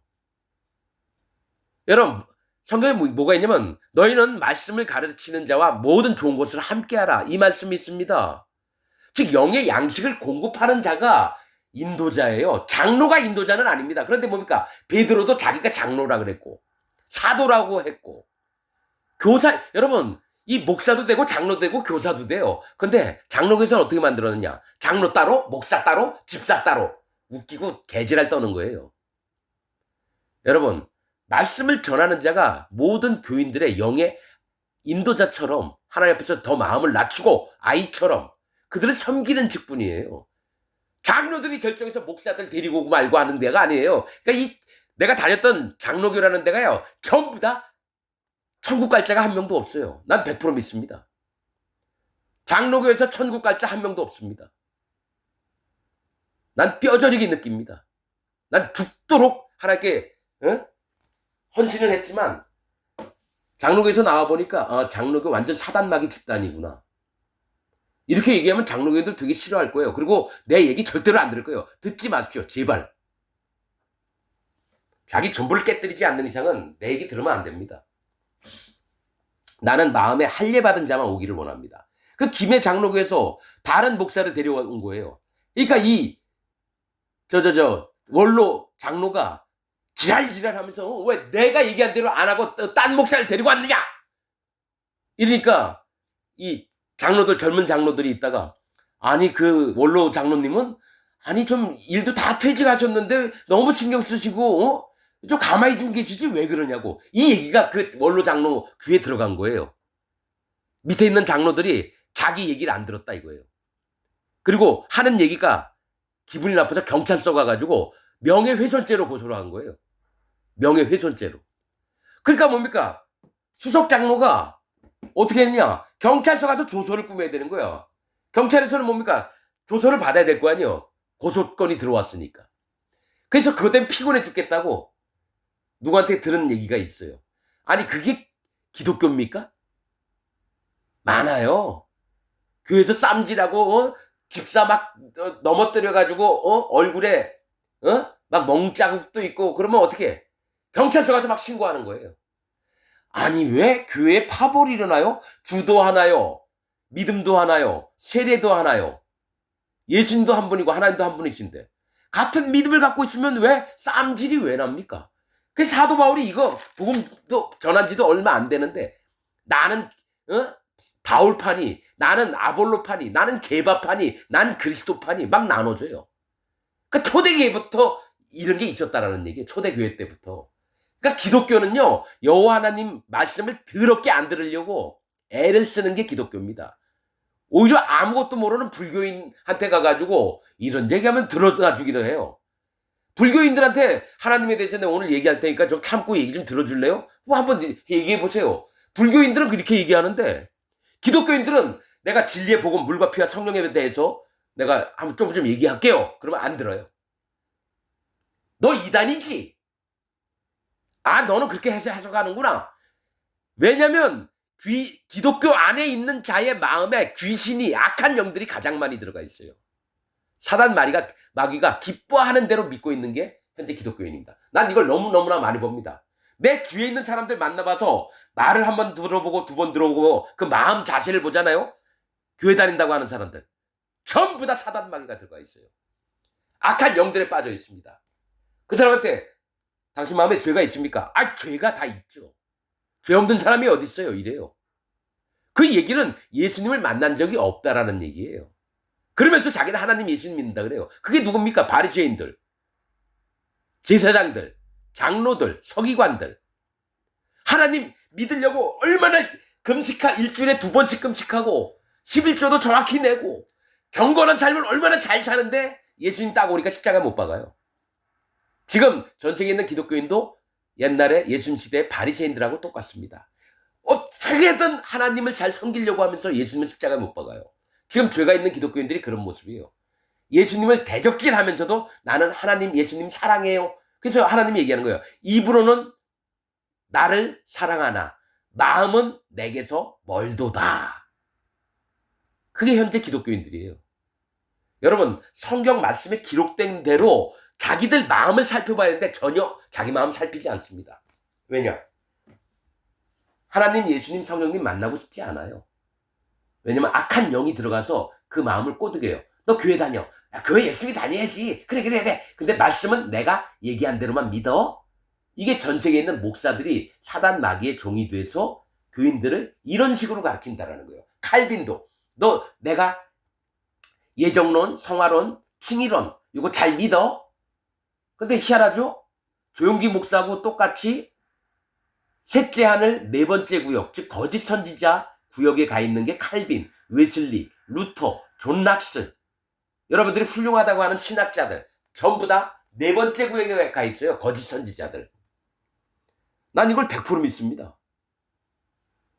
여러분, 성경에 뭐가 있냐면 너희는 말씀을 가르치는 자와 모든 좋은 것을 함께하라, 이 말씀이 있습니다. 즉 영의 양식을 공급하는 자가 인도자예요. 장로가 인도자는 아닙니다. 그런데 뭡니까? 베드로도 자기가 장로라 그랬고 사도라고 했고, 교사, 여러분, 이 목사도 되고 장로도 되고 교사도 돼요. 근데 장로교회에서는 어떻게 만들었느냐? 장로 따로, 목사 따로, 집사 따로. 웃기고 개지랄 떠는 거예요. 여러분, 말씀을 전하는 자가 모든 교인들의 영의 인도자처럼 하나님 앞에서 더 마음을 낮추고 아이처럼 그들을 섬기는 직분이에요. 장로들이 결정해서 목사들 데리고 오고 말고 하는 데가 아니에요. 그러니까 내가 다녔던 장로교라는 데가요, 전부 다 천국 갈 자가 한 명도 없어요. 난 100% 믿습니다. 장로교에서 천국 갈 자 한 명도 없습니다. 난 뼈저리게 느낍니다. 난 죽도록 하나님께 헌신을 했지만 장로교에서 나와보니까 장로교 완전 사단마귀 집단이구나. 이렇게 얘기하면 장로교인들 되게 싫어할 거예요. 그리고 내 얘기 절대로 안 들을 거예요. 듣지 마십시오. 제발. 자기 전부를 깨뜨리지 않는 이상은 내 얘기 들으면 안 됩니다. 나는 마음에 할례받은 자만 오기를 원합니다. 그 김해 장로교에서 다른 목사를 데려온 거예요. 그러니까 원로 장로가 지랄지랄하면서 왜 내가 얘기한 대로 안 하고 딴 목사를 데리고 왔느냐? 이러니까 이 장로들, 젊은 장로들이 있다가, 아니 그 원로 장로님은 아니 좀 일도 다 퇴직하셨는데 너무 신경 쓰시고 좀 가만히 좀 계시지 왜 그러냐고, 이 얘기가 그 원로 장로 귀에 들어간 거예요. 밑에 있는 장로들이 자기 얘기를 안 들었다 이거예요. 그리고 하는 얘기가 기분이 나빠서 경찰서 가가지고 명예훼손죄로 고소를 한 거예요. 명예훼손죄로. 그러니까 뭡니까? 수석 장로가 어떻게 했냐? 경찰서 가서 조서를 꾸며야 되는 거야. 경찰에서는 뭡니까? 조서를 받아야 될 거 아니에요. 고소건이 들어왔으니까. 그래서 그것 때문에 피곤해 죽겠다고 누구한테 들은 얘기가 있어요. 아니 그게 기독교입니까? 많아요. 교회에서 쌈질하고 집사 막 넘어뜨려가지고 얼굴에 막 멍자국도 있고 그러면 어떻게 경찰서 가서 막 신고하는 거예요. 아니 왜 교회에 파벌이 일어나요? 주도 하나요? 믿음도 하나요? 세례도 하나요? 예수님도 한 분이고 하나님도 한 분이신데 같은 믿음을 갖고 있으면 왜 쌈질이 왜 납니까? 그 사도 바울이 이거 복음도 전한 지도 얼마 안 되는데 나는 바울파니, 나는 아볼로파니, 나는 게바파니, 난 그리스도파니 막 나눠져요. 그러니까 초대교회부터 이런 게 있었다라는 얘기예요. 초대교회 때부터. 그러니까 기독교는요, 여호와 하나님 말씀을 더럽게 안 들으려고 애를 쓰는 게 기독교입니다. 오히려 아무것도 모르는 불교인한테 가가지고 이런 얘기하면 들어다 주기도 해요. 불교인들한테 하나님에 대해서 내가 오늘 얘기할 테니까 좀 참고 얘기 좀 들어줄래요? 뭐 한번 얘기해 보세요. 불교인들은 그렇게 얘기하는데 기독교인들은 내가 진리의 복음, 물과 피와 성령에 대해서 내가 한번 좀 얘기할게요. 그러면 안 들어요. 너 이단이지? 아, 너는 그렇게 해석하는구나. 왜냐면 기독교 안에 있는 자의 마음에 귀신이, 악한 영들이 가장 많이 들어가 있어요. 사단 마귀가 기뻐하는 대로 믿고 있는 게 현재 기독교인입니다. 난 이걸 너무너무나 많이 봅니다. 내 주위에 있는 사람들 만나봐서 말을 한번 들어보고 두 번 들어보고 그 마음 자세를 보잖아요. 교회 다닌다고 하는 사람들 전부 다 사단 마귀가 들어가 있어요. 악한 영들에 빠져 있습니다. 그 사람한테 당신 마음에 죄가 있습니까? 아, 죄가 다 있죠. 죄 없는 사람이 어디 있어요? 이래요. 그 얘기는 예수님을 만난 적이 없다라는 얘기예요. 그러면서 자기는 하나님 예수님 믿는다 그래요. 그게 누굽니까? 바리새인들, 제사장들, 장로들, 서기관들. 하나님 믿으려고 얼마나 일주일에 2번씩 금식하고 11조도 정확히 내고 경건한 삶을 얼마나 잘 사는데 예수님 딱 오니까 십자가 못 박아요. 지금 전 세계에 있는 기독교인도 옛날에 예수님 시대의 바리새인들하고 똑같습니다. 어떻게든 하나님을 잘 섬기려고 하면서 예수님을 십자가 못 박아요. 지금 죄가 있는 기독교인들이 그런 모습이에요. 예수님을 대적질하면서도 나는 하나님 예수님 사랑해요. 그래서 하나님이 얘기하는 거예요. 입으로는 나를 사랑하나 마음은 내게서 멀도다. 그게 현재 기독교인들이에요. 여러분 성경 말씀에 기록된 대로 자기들 마음을 살펴봐야 하는데 전혀 자기 마음 살피지 않습니다. 왜냐? 하나님 예수님 성령님 만나고 싶지 않아요. 왜냐면 악한 영이 들어가서 그 마음을 꼬드겨요. 너 교회 다녀. 야, 교회 열심히 다녀야지. 그래. 근데 말씀은 내가 얘기한 대로만 믿어. 이게 전 세계에 있는 목사들이 사단 마귀의 종이 돼서 교인들을 이런 식으로 가르친다라는 거예요. 칼빈도 내가 예정론, 성화론, 칭의론 이거 잘 믿어? 근데 희한하죠? 조용기 목사하고 똑같이 셋째 하늘 네 번째 구역, 즉 거짓 선지자 구역에 가 있는 게 칼빈, 웨슬리, 루터, 존 락스. 여러분들이 훌륭하다고 하는 신학자들 전부 다 네 번째 구역에 가 있어요. 거짓 선지자들. 난 이걸 100% 믿습니다.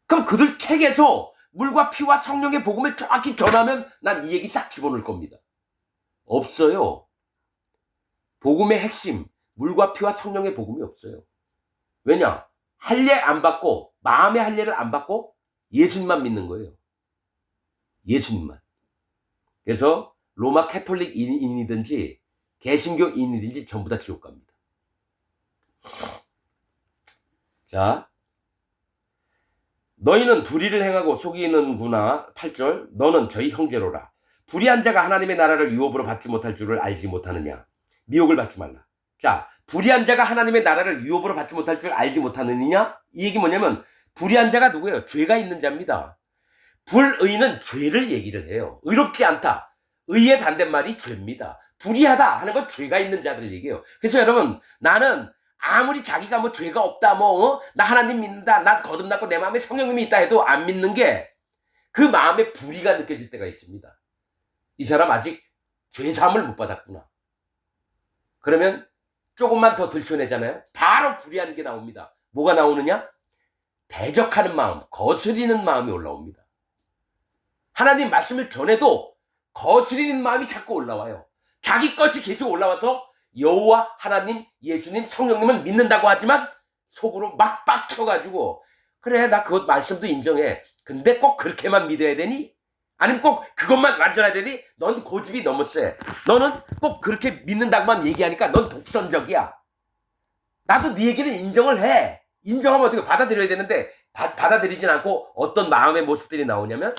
그럼 그들 책에서 물과 피와 성령의 복음을 정확히 전하면 난 이 얘기 싹 집어넣을 겁니다. 없어요. 복음의 핵심, 물과 피와 성령의 복음이 없어요. 왜냐? 할례 안 받고 마음의 할례를 안 받고 예수님만 믿는 거예요. 예수님만. 그래서 로마 캐톨릭인이든지 개신교인이든지 전부 다 지옥 갑니다. 자, 너희는 불의를 행하고 속이는구나. 8절. 너는 저희 형제로라. 불의한 자가 하나님의 나라를 유업으로 받지 못할 줄을 알지 못하느냐. 미혹을 받지 말라. 자, 불의한 자가 하나님의 나라를 유업으로 받지 못할 줄 알지 못하느냐? 이 얘기 뭐냐면 불의한 자가 누구예요? 죄가 있는 자입니다. 불의는 죄를 얘기를 해요. 의롭지 않다. 의의 반대말이 죄입니다. 불의하다 하는 건 죄가 있는 자들을 얘기해요. 그래서 여러분 나는 아무리 자기가 뭐 죄가 없다 나 하나님 믿는다 난 거듭났고 내 마음에 성령님이 있다 해도 안 믿는 게 그 마음에 불의가 느껴질 때가 있습니다. 이 사람 아직 죄사함을 못 받았구나. 그러면 조금만 더 들춰내잖아요. 바로 불의한 게 나옵니다. 뭐가 나오느냐? 대적하는 마음, 거스리는 마음이 올라옵니다. 하나님 말씀을 전해도 거스리는 마음이 자꾸 올라와요. 자기 것이 계속 올라와서 여호와 하나님, 예수님, 성령님은 믿는다고 하지만 속으로 막 빡쳐가지고 그래 나 그것 말씀도 인정해. 근데 꼭 그렇게만 믿어야 되니? 아니면 꼭 그것만 완전해야 되니? 넌 고집이 너무 세. 너는 꼭 그렇게 믿는다고만 얘기하니까 넌 독선적이야. 나도 네 얘기는 인정을 해. 인정하면 어떻게 받아들여야 되는데 받아들이진 않고 어떤 마음의 모습들이 나오냐면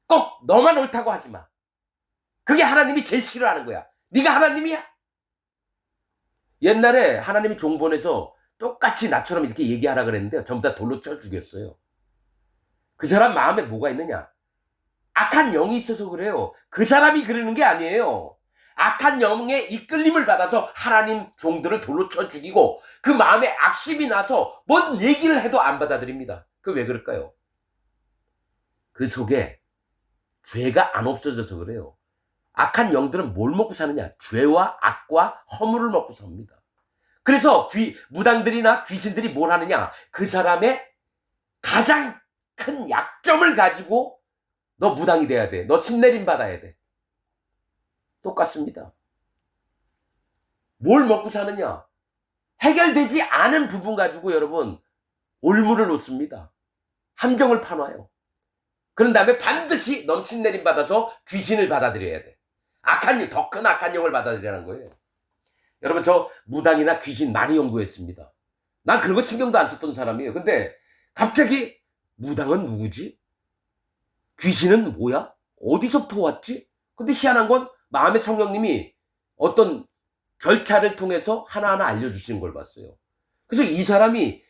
꼭 너만 옳다고 하지 마. 그게 하나님이 제일 싫어하는 거야. 네가 하나님이야? 옛날에 하나님이 종 보내서 똑같이 나처럼 이렇게 얘기하라 그랬는데 전부 다 돌로 쳐 죽였어요. 그 사람 마음에 뭐가 있느냐? 악한 영이 있어서 그래요. 그 사람이 그러는 게 아니에요. 악한 영의 이끌림을 받아서 하나님 종들을 돌로 쳐 죽이고 그 마음에 악심이 나서 뭔 얘기를 해도 안 받아들입니다. 그 왜 그럴까요? 그 속에 죄가 안 없어져서 그래요. 악한 영들은 뭘 먹고 사느냐? 죄와 악과 허물을 먹고 삽니다. 그래서 무당들이나 귀신들이 뭘 하느냐? 그 사람의 가장 큰 약점을 가지고 너 무당이 돼야 돼. 너 신내림 받아야 돼. 똑같습니다. 뭘 먹고 사느냐? 해결되지 않은 부분 가지고 여러분 올무를 놓습니다. 함정을 파놔요. 그런 다음에 반드시 넌 신내림 받아서 귀신을 받아들여야 돼. 더 큰 악한 영을 받아들이라는 거예요. 여러분 저 무당이나 귀신 많이 연구했습니다. 난 그런 거 신경도 안 썼던 사람이에요. 근데 갑자기 무당은 누구지? 귀신은 뭐야? 어디서부터 왔지? 근데 희한한 건 마음의 성령님이 어떤 절차를 통해서 하나하나 알려주시는 걸 봤어요. 그래서 이 사람이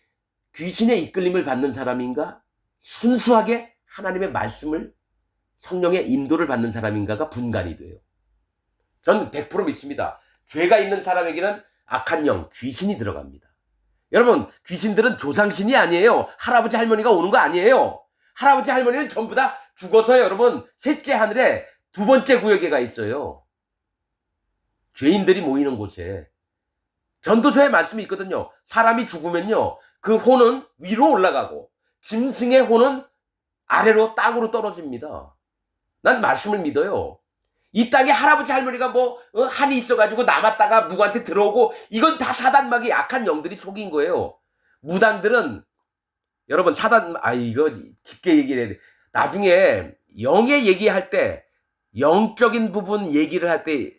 귀신의 이끌림을 받는 사람인가? 순수하게 하나님의 말씀을 성령의 인도를 받는 사람인가가 분간이 돼요. 전 100% 믿습니다. 죄가 있는 사람에게는 악한 영, 귀신이 들어갑니다. 여러분 귀신들은 조상신이 아니에요. 할아버지 할머니가 오는 거 아니에요. 할아버지 할머니는 전부 다 죽어서 여러분 셋째 하늘에 두 번째 구역에 가 있어요. 죄인들이 모이는 곳에. 전도서에 말씀이 있거든요. 사람이 죽으면요 그 혼은 위로 올라가고 짐승의 혼은 아래로 땅으로 떨어집니다. 난 말씀을 믿어요. 이 땅에 할아버지 할머니가 한이 있어가지고 남았다가 누구한테 들어오고 이건 다 사단막이 약한 영들이 속인 거예요. 무당들은 여러분 이거 깊게 얘기를 해야 돼. 나중에 영의 얘기할 때 영적인 부분 얘기를 할 때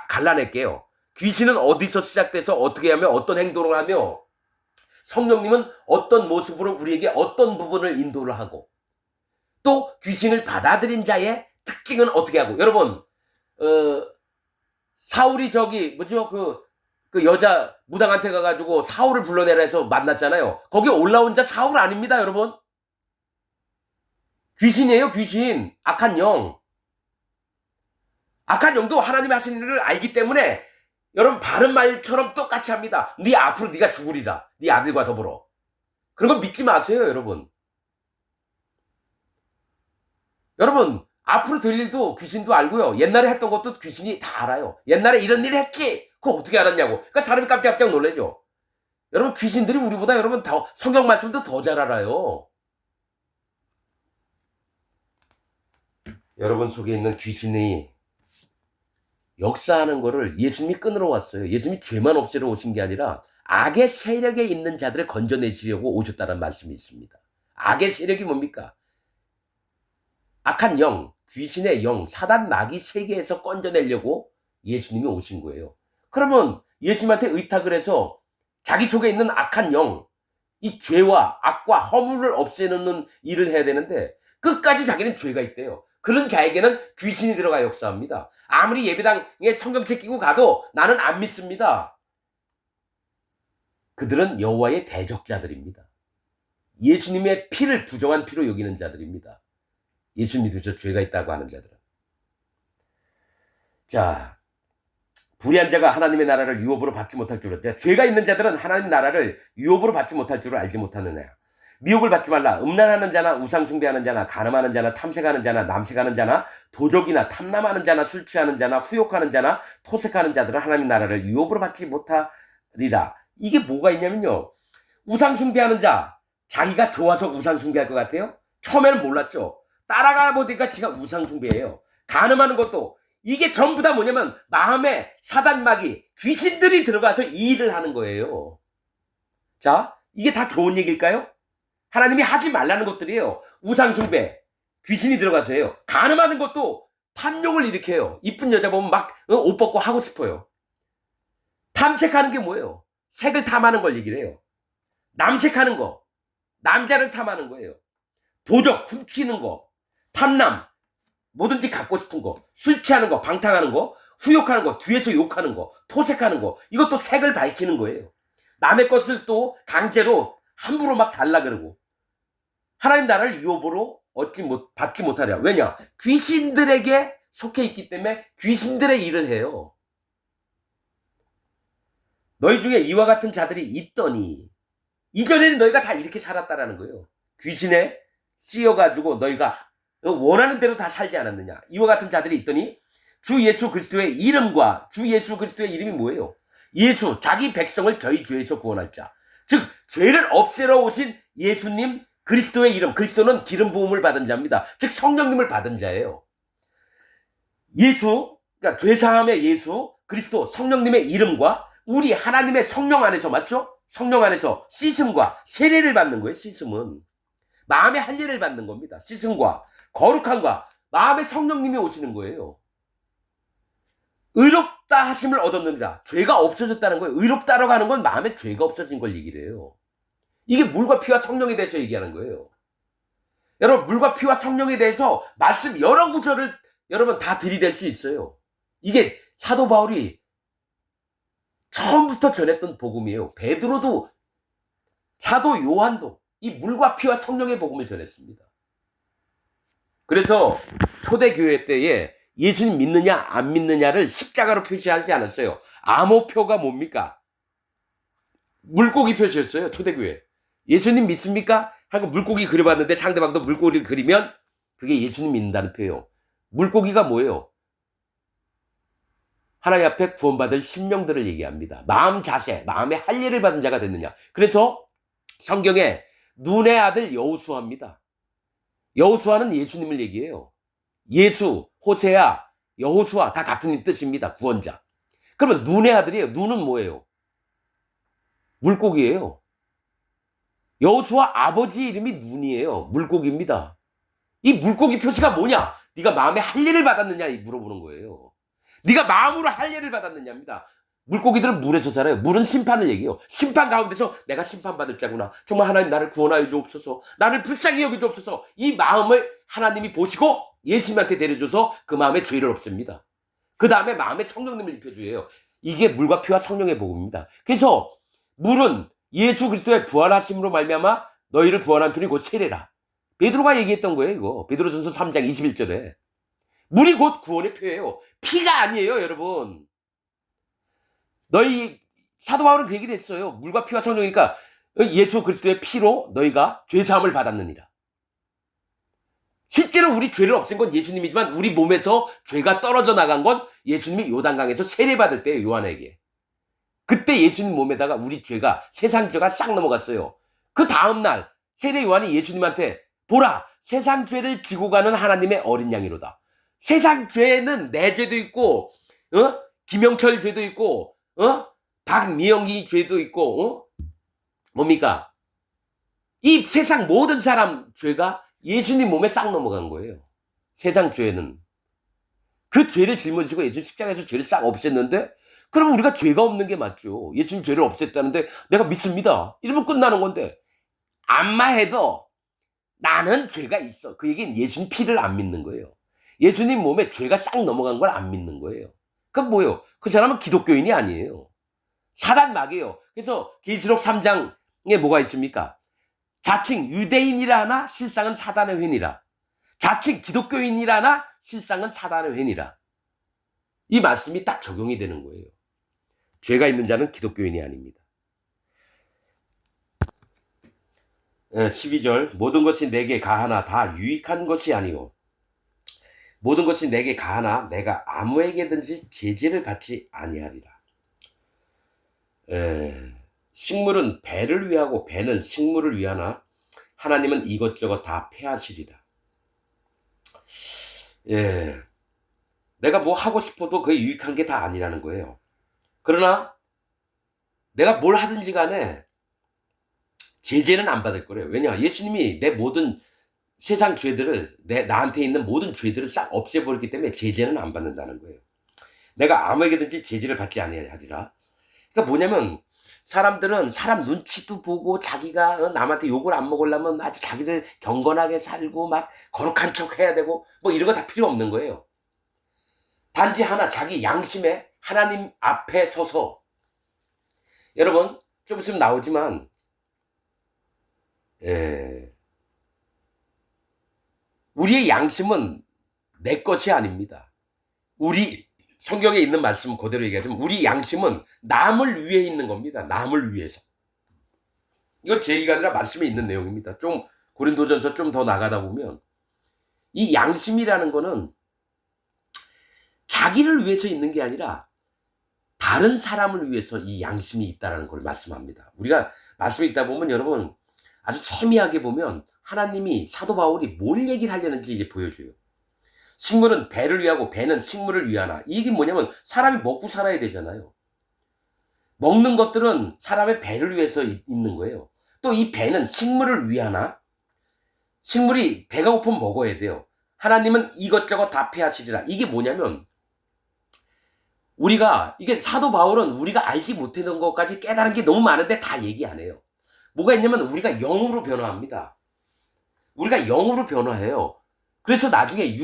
갈라낼게요. 귀신은 어디서 시작돼서 어떻게 하며 어떤 행동을 하며 성령님은 어떤 모습으로 우리에게 어떤 부분을 인도를 하고 또 귀신을 받아들인 자의 특징은 어떻게 하고. 여러분 사울이 그 여자 무당한테 가가지고 사울을 불러내라 해서 만났잖아요. 거기 올라온 자 사울 아닙니다, 여러분. 귀신이에요, 귀신. 악한 영. 악한 영도 하나님이 하시는 일을 알기 때문에 여러분 바른 말처럼 똑같이 합니다. 네 앞으로 네가 죽으리라. 네 아들과 더불어. 그런 건 믿지 마세요, 여러분. 여러분 앞으로 될 일도 귀신도 알고요. 옛날에 했던 것도 귀신이 다 알아요. 옛날에 이런 일을 했지. 그거 어떻게 알았냐고. 그러니까 사람이 깜짝깜짝 놀라죠. 여러분 귀신들이 우리보다 여러분 더 성경 말씀도 더 잘 알아요. 여러분 속에 있는 귀신이 역사하는 거를 예수님이 끊으러 왔어요. 예수님이 죄만 없애러 오신 게 아니라 악의 세력에 있는 자들을 건져내시려고 오셨다는 말씀이 있습니다. 악의 세력이 뭡니까? 악한 영, 귀신의 영, 사단 마귀 세계에서 건져내려고 예수님이 오신 거예요. 그러면 예수님한테 의탁을 해서 자기 속에 있는 악한 영, 이 죄와 악과 허물을 없애는 일을 해야 되는데 끝까지 자기는 죄가 있대요. 그런 자에게는 귀신이 들어가 역사합니다. 아무리 예배당에 성경책 끼고 가도 나는 안 믿습니다. 그들은 여호와의 대적자들입니다. 예수님의 피를 부정한 피로 여기는 자들입니다. 예수 믿으셔 죄가 있다고 하는 자들은. 자, 불의한 자가 하나님의 나라를 유업으로 받지 못할 줄을. 죄가 있는 자들은 하나님 나라를 유업으로 받지 못할 줄을 알지 못하느냐. 미혹을 받지 말라. 음란하는 자나 우상숭배하는 자나 간음하는 자나 탐색하는 자나 남색하는 자나 도적이나 탐남하는 자나 술 취하는 자나 후욕하는 자나 토색하는 자들은 하나님 나라를 유업으로 받지 못하리라. 이게 뭐가 있냐면요. 우상 숭배하는 자, 자기가 좋아서 우상 숭배할 것 같아요? 처음에는 몰랐죠. 따라가 보니까 지가 우상 숭배예요. 간음하는 것도 이게 전부 다 뭐냐면 마음에 사단마귀, 귀신들이 들어가서 이 일을 하는 거예요. 자, 이게 다 좋은 얘기일까요? 하나님이 하지 말라는 것들이에요. 우상 숭배, 귀신이 들어가서 해요. 간음하는 것도 탐욕을 일으켜요. 이쁜 여자 보면 막 옷 벗고 하고 싶어요. 탐색하는 게 뭐예요? 색을 탐하는 걸 얘기를 해요. 남색하는 거, 남자를 탐하는 거예요. 도적, 훔치는 거, 탐남, 뭐든지 갖고 싶은 거, 술 취하는 거, 방탕하는 거, 후욕하는 거, 뒤에서 욕하는 거, 토색하는 거, 이것도 색을 밝히는 거예요. 남의 것을 또 강제로 함부로 막 달라 그러고 하나님 나라를 유업으로 받지 못하랴. 왜냐? 귀신들에게 속해 있기 때문에 귀신들의 일을 해요. 너희 중에 이와 같은 자들이 있더니 이전에는 너희가 다 이렇게 살았다라는 거예요. 귀신에 씌여가지고 너희가 원하는 대로 다 살지 않았느냐. 이와 같은 자들이 있더니 주 예수 그리스도의 이름과 주 예수 그리스도의 이름이 뭐예요? 예수, 자기 백성을 저희 죄에서 구원할 자. 즉 죄를 없애러 오신 예수님 그리스도의 이름. 그리스도는 기름 부음을 받은 자입니다. 즉 성령님을 받은 자예요. 예수, 그러니까 죄사함의 예수, 그리스도, 성령님의 이름과 우리 하나님의 성령 안에서, 맞죠? 성령 안에서 씻음과 세례를 받는 거예요. 씻음은 마음의 할례를 받는 겁니다. 씻음과 거룩함과 마음의 성령님이 오시는 거예요. 의롭다 하심을 얻었느니라. 죄가 없어졌다는 거예요. 의롭다라고 하는 건 마음에 죄가 없어진 걸 얘기를 해요. 이게 물과 피와 성령에 대해서 얘기하는 거예요. 여러분, 물과 피와 성령에 대해서 말씀 여러 구절을 여러분 다 들이댈 수 있어요. 이게 사도 바울이 처음부터 전했던 복음이에요. 베드로도, 사도 요한도 이 물과 피와 성령의 복음을 전했습니다. 그래서 초대교회 때에 예수님 믿느냐 안 믿느냐를 십자가로 표시하지 않았어요. 암호표가 뭡니까? 물고기 표시였어요. 초대교회. 예수님 믿습니까? 하고 물고기 그려봤는데 상대방도 물고기를 그리면 그게 예수님 믿는다는 표예요. 물고기가 뭐예요? 하나님 앞에 구원받을 심령들을 얘기합니다. 마음 자세, 마음의 할례를 받은 자가 됐느냐. 그래서 성경에 눈의 아들 여호수아입니다. 여호수아는 예수님을 얘기해요. 예수, 호세아, 여호수아 다 같은 뜻입니다. 구원자. 그러면 눈의 아들이에요. 눈은 뭐예요? 물고기예요. 여호수아 아버지 이름이 눈이에요. 물고기입니다. 이 물고기 표시가 뭐냐? 네가 마음에 할례를 받았느냐 물어보는 거예요. 네가 마음으로 할례를 받았느냐입니다. 물고기들은 물에서 살아요. 물은 심판을 얘기해요. 심판 가운데서 내가 심판받을 자구나. 정말 하나님 나를 구원하여 주옵소서. 나를 불쌍히 여겨 주옵소서. 이 마음을 하나님이 보시고 예수님한테 데려줘서 그 마음에 죄를 없앱니다. 그 다음에 마음에 성령님을 입혀주어요. 이게 물과 피와 성령의 복음입니다. 그래서 물은 예수 그리스도의 부활하심으로 말미암아 너희를 구원한 편이 곧 세례라. 베드로가 얘기했던 거예요. 이거 베드로전서 3장 21절에. 물이 곧 구원의 표예요. 피가 아니에요. 여러분. 너희 사도 바울은 그 얘기를 했어요. 물과 피와 성령이니까 예수 그리스도의 피로 너희가 죄사함을 받았느니라. 실제로 우리 죄를 없앤 건 예수님이지만 우리 몸에서 죄가 떨어져 나간 건 예수님이 요단강에서 세례받을 때예요. 요한에게. 그때 예수님 몸에다가 우리 죄가, 세상 죄가 싹 넘어갔어요. 그 다음날 세례 요한이 예수님한테 보라, 세상 죄를 지고 가는 하나님의 어린 양이로다. 세상 죄는 내 죄도 있고 김영철 죄도 있고 박미영이 죄도 있고 뭡니까? 이 세상 모든 사람 죄가 예수님 몸에 싹 넘어간 거예요. 세상 죄는. 그 죄를 짊어지고 예수님 십자가에서 죄를 싹 없앴는데 그럼 우리가 죄가 없는 게 맞죠. 예수님 죄를 없앴다는데 내가 믿습니다. 이러면 끝나는 건데 안마해도 나는 죄가 있어. 그 얘기는 예수님 피를 안 믿는 거예요. 예수님 몸에 죄가 싹 넘어간 걸 안 믿는 거예요. 그럼 뭐예요? 그 사람은 기독교인이 아니에요. 사단마귀예요. 그래서 계시록 3장에 뭐가 있습니까? 자칭 유대인이라 하나 실상은 사단의 회니라. 자칭 기독교인이라 하나 실상은 사단의 회니라. 이 말씀이 딱 적용이 되는 거예요. 죄가 있는 자는 기독교인이 아닙니다. 12절 모든 것이 내게 가하나 다 유익한 것이 아니오. 모든 것이 내게 가하나 내가 아무에게든지 제지를 받지 아니하리라. 식물은 배를 위하고 배는 식물을 위하나 하나님은 이것저것 다 폐하시리라. 예. 내가 뭐 하고 싶어도 그게 유익한 게 다 아니라는 거예요. 그러나 내가 뭘 하든지 간에 제재는 안 받을 거래요. 왜냐? 예수님이 내 모든 세상 죄들을 나한테 있는 모든 죄들을 싹 없애버렸기 때문에 제재는 안 받는다는 거예요. 내가 아무에게든지 제재를 받지 아니하리라. 그러니까 뭐냐면 사람들은 사람 눈치도 보고 자기가 남한테 욕을 안 먹으려면 아주 자기들 경건하게 살고 막 거룩한 척 해야 되고 뭐 이런 거 다 필요 없는 거예요. 단지 하나 자기 양심에 하나님 앞에 서서 여러분 좀 있으면 나오지만 우리의 양심은 내 것이 아닙니다. 우리 성경에 있는 말씀 그대로 얘기하자면 우리 양심은 남을 위해 있는 겁니다. 남을 위해서. 이건 제 얘기가 아니라 말씀에 있는 내용입니다. 좀 고린도전서 좀 더 나가다 보면 이 양심이라는 거는 자기를 위해서 있는 게 아니라 다른 사람을 위해서 이 양심이 있다는 걸 말씀합니다. 우리가 말씀을 읽다 보면 여러분 아주 세미하게 보면 하나님이 사도 바울이 뭘 얘기를 하려는지 이제 보여줘요. 식물은 배를 위하고 배는 식물을 위하나. 이게 뭐냐면 사람이 먹고 살아야 되잖아요. 먹는 것들은 사람의 배를 위해서 있는 거예요. 또 이 배는 식물을 위하나. 식물이 배가 고프면 먹어야 돼요. 하나님은 이것저것 다 폐하시리라. 이게 뭐냐면 우리가 이게 사도 바울은 우리가 알지 못했던 것까지 깨달은 게 너무 많은데 다 얘기 안 해요. 뭐가 있냐면 우리가 영으로 변화합니다. 우리가 영으로 변화해요. 그래서 나중에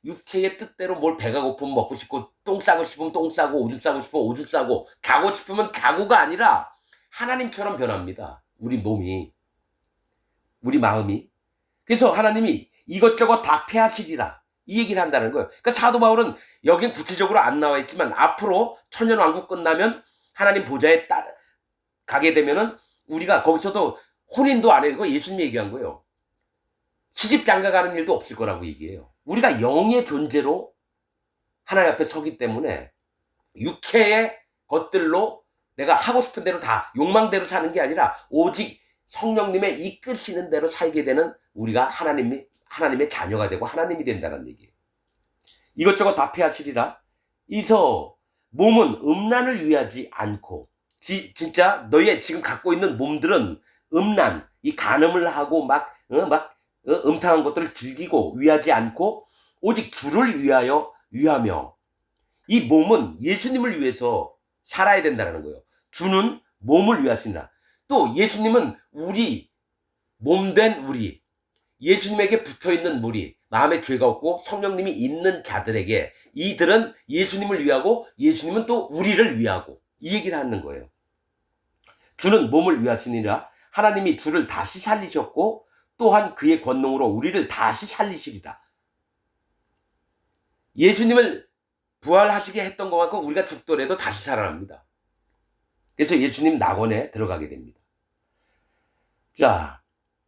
육체의 뜻대로 뭘 배가 고프면 먹고 싶고 똥 싸고 싶으면 똥 싸고 오줌 싸고 싶으면 오줌 싸고 가고 싶으면 가고가 아니라 하나님처럼 변합니다. 우리 몸이 우리 마음이. 그래서 하나님이 이것저것 다 폐하시리라 이 얘기를 한다는 거예요. 그러니까 사도 바울은 여긴 구체적으로 안 나와 있지만 앞으로 천년왕국 끝나면 하나님 보좌에 가게 되면은 우리가 거기서도 혼인도 안 해고 예수님이 얘기한 거예요. 시집 장가 가는 일도 없을 거라고 얘기해요. 우리가 영의 존재로 하나님 앞에 서기 때문에 육체의 것들로 내가 하고 싶은 대로 다 욕망대로 사는 게 아니라 오직 성령님의 이끄시는 대로 살게 되는 우리가 하나님의 자녀가 되고 하나님이 된다는 얘기예요. 이것저것 다 폐하시리라. 이서 몸은 음란을 위하지 않고 진짜 너의 지금 갖고 있는 몸들은 음란, 이 간음을 하고 음탕한 것들을 즐기고 위하지 않고 오직 주를 위하며 이 몸은 예수님을 위해서 살아야 된다는 거예요. 주는 몸을 위하시니라. 또 예수님은 우리 몸된 우리 예수님에게 붙어있는 우리 마음에 죄가 없고 성령님이 있는 자들에게 이들은 예수님을 위하고 예수님은 또 우리를 위하고 이 얘기를 하는 거예요. 주는 몸을 위하시니라. 하나님이 주를 다시 살리셨고 또한 그의 권능으로 우리를 다시 살리시리라. 예수님을 부활하시게 했던 것만큼 우리가 죽더라도 다시 살아납니다. 그래서 예수님 낙원에 들어가게 됩니다. 자,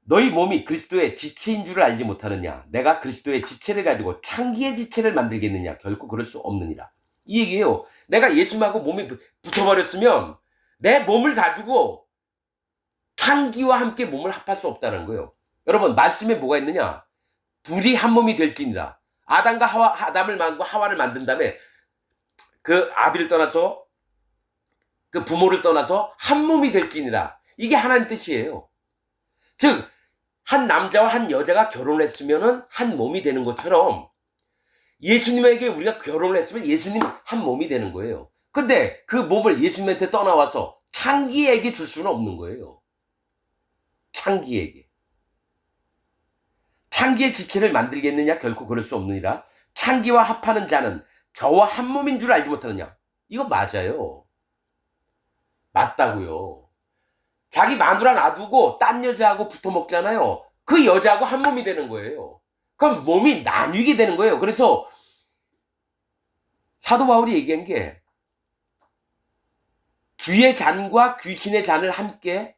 너희 몸이 그리스도의 지체인 줄을 알지 못하느냐? 내가 그리스도의 지체를 가지고 창기의 지체를 만들겠느냐? 결코 그럴 수 없느니라. 이 얘기예요. 내가 예수님하고 몸이 붙어버렸으면 내 몸을 가지고 창기와 함께 몸을 합할 수 없다는 거예요. 여러분 말씀에 뭐가 있느냐? 둘이 한 몸이 될지니라. 아담을 만들고 하와를 만든 다음에 그 아비를 떠나서 그 부모를 떠나서 한 몸이 될지니라. 이게 하나님 뜻이에요. 즉 한 남자와 한 여자가 결혼했으면은 한 몸이 되는 것처럼 예수님에게 우리가 결혼을 했으면 예수님 한 몸이 되는 거예요. 근데 그 몸을 예수님한테 떠나와서 창기에게 줄 수는 없는 거예요. 창기에게. 창기의 지체를 만들겠느냐? 결코 그럴 수 없느니라. 창기와 합하는 자는 저와 한 몸인 줄 알지 못하느냐? 이거 맞아요. 맞다고요. 자기 마누라 놔두고 딴 여자하고 붙어 먹잖아요. 그 여자하고 한 몸이 되는 거예요. 그럼 몸이 나뉘게 되는 거예요. 그래서 사도 바울이 얘기한 게 주의 잔과 귀신의 잔을 함께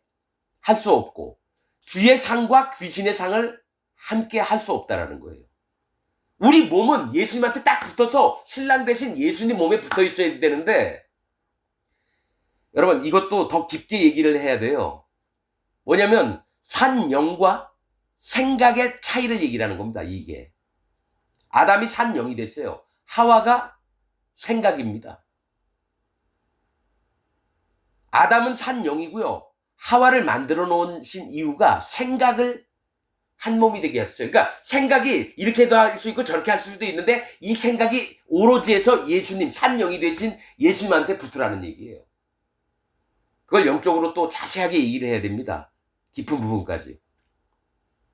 할 수 없고 주의 상과 귀신의 상을 함께 할 수 없다라는 거예요. 우리 몸은 예수님한테 딱 붙어서 신랑 대신 예수님 몸에 붙어 있어야 되는데 여러분 이것도 더 깊게 얘기를 해야 돼요. 뭐냐면 산영과 생각의 차이를 얘기하는 겁니다. 이게 아담이 산영이 됐어요. 하와가 생각입니다. 아담은 산영이고요. 하와를 만들어 놓으신 이유가 생각을 한 몸이 되게 했어요. 그러니까 생각이 이렇게도 할 수 있고 저렇게 할 수도 있는데 이 생각이 오로지 해서 예수님, 산영이 되신 예수님한테 붙으라는 얘기예요. 그걸 영적으로 또 자세하게 얘기를 해야 됩니다. 깊은 부분까지.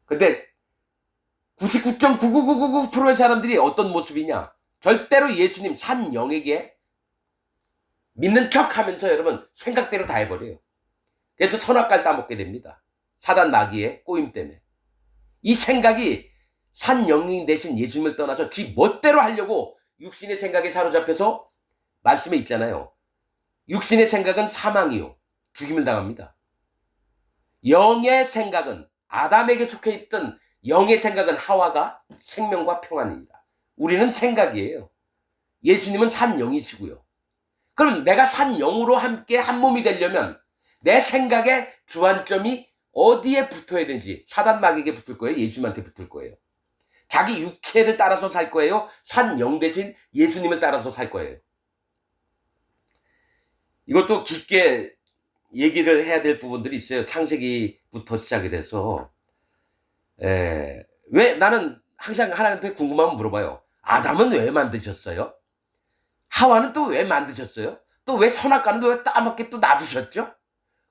근데 99.99999%의 사람들이 어떤 모습이냐? 절대로 예수님 산영에게 믿는 척 하면서 여러분 생각대로 다 해버려요. 그래서 선악과를 따먹게 됩니다. 사단 마귀의 꼬임 때문에. 이 생각이 산영인 대신 예수님을 떠나서 지 멋대로 하려고 육신의 생각에 사로잡혀서 말씀에 있잖아요. 육신의 생각은 사망이요. 죽임을 당합니다. 영의 생각은 아담에게 속해 있던 영의 생각은 하와가 생명과 평안입니다. 우리는 생각이에요. 예수님은 산영이시고요. 그럼 내가 산영으로 함께 한 몸이 되려면 내 생각의 주안점이 어디에 붙어야 되는지 사단 마귀에게 붙을 거예요? 예수님한테 붙을 거예요? 자기 육체를 따라서 살 거예요? 산영 대신 예수님을 따라서 살 거예요? 이것도 깊게 얘기를 해야 될 부분들이 있어요. 창세기부터 시작이 돼서. 왜 나는 항상 하나님께 궁금하면 물어봐요. 아담은 왜 만드셨어요? 하와는 또 왜 만드셨어요? 또 왜 선악과는 왜 따먹게 또 놔두셨죠?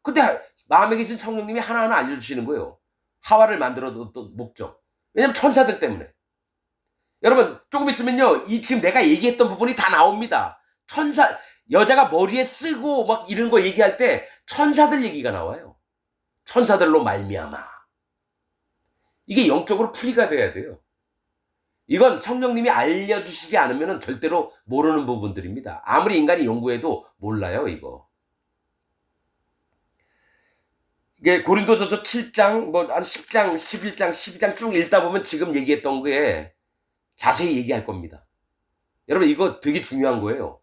근데 마음에 계신 성령님이 하나하나 알려주시는 거예요. 하와를 만들어뒀던 목적. 왜냐면 천사들 때문에. 여러분 조금 있으면요 이 지금 내가 얘기했던 부분이 다 나옵니다. 천사 여자가 머리에 쓰고 막 이런 거 얘기할 때 천사들 얘기가 나와요. 천사들로 말미암아. 이게 영적으로 풀이가 돼야 돼요. 이건 성령님이 알려주시지 않으면 절대로 모르는 부분들입니다. 아무리 인간이 연구해도 몰라요 이거. 이게 고린도전서 7장 한 10장 11장 12장 쭉 읽다 보면 지금 얘기했던 거에 자세히 얘기할 겁니다. 여러분 이거 되게 중요한 거예요.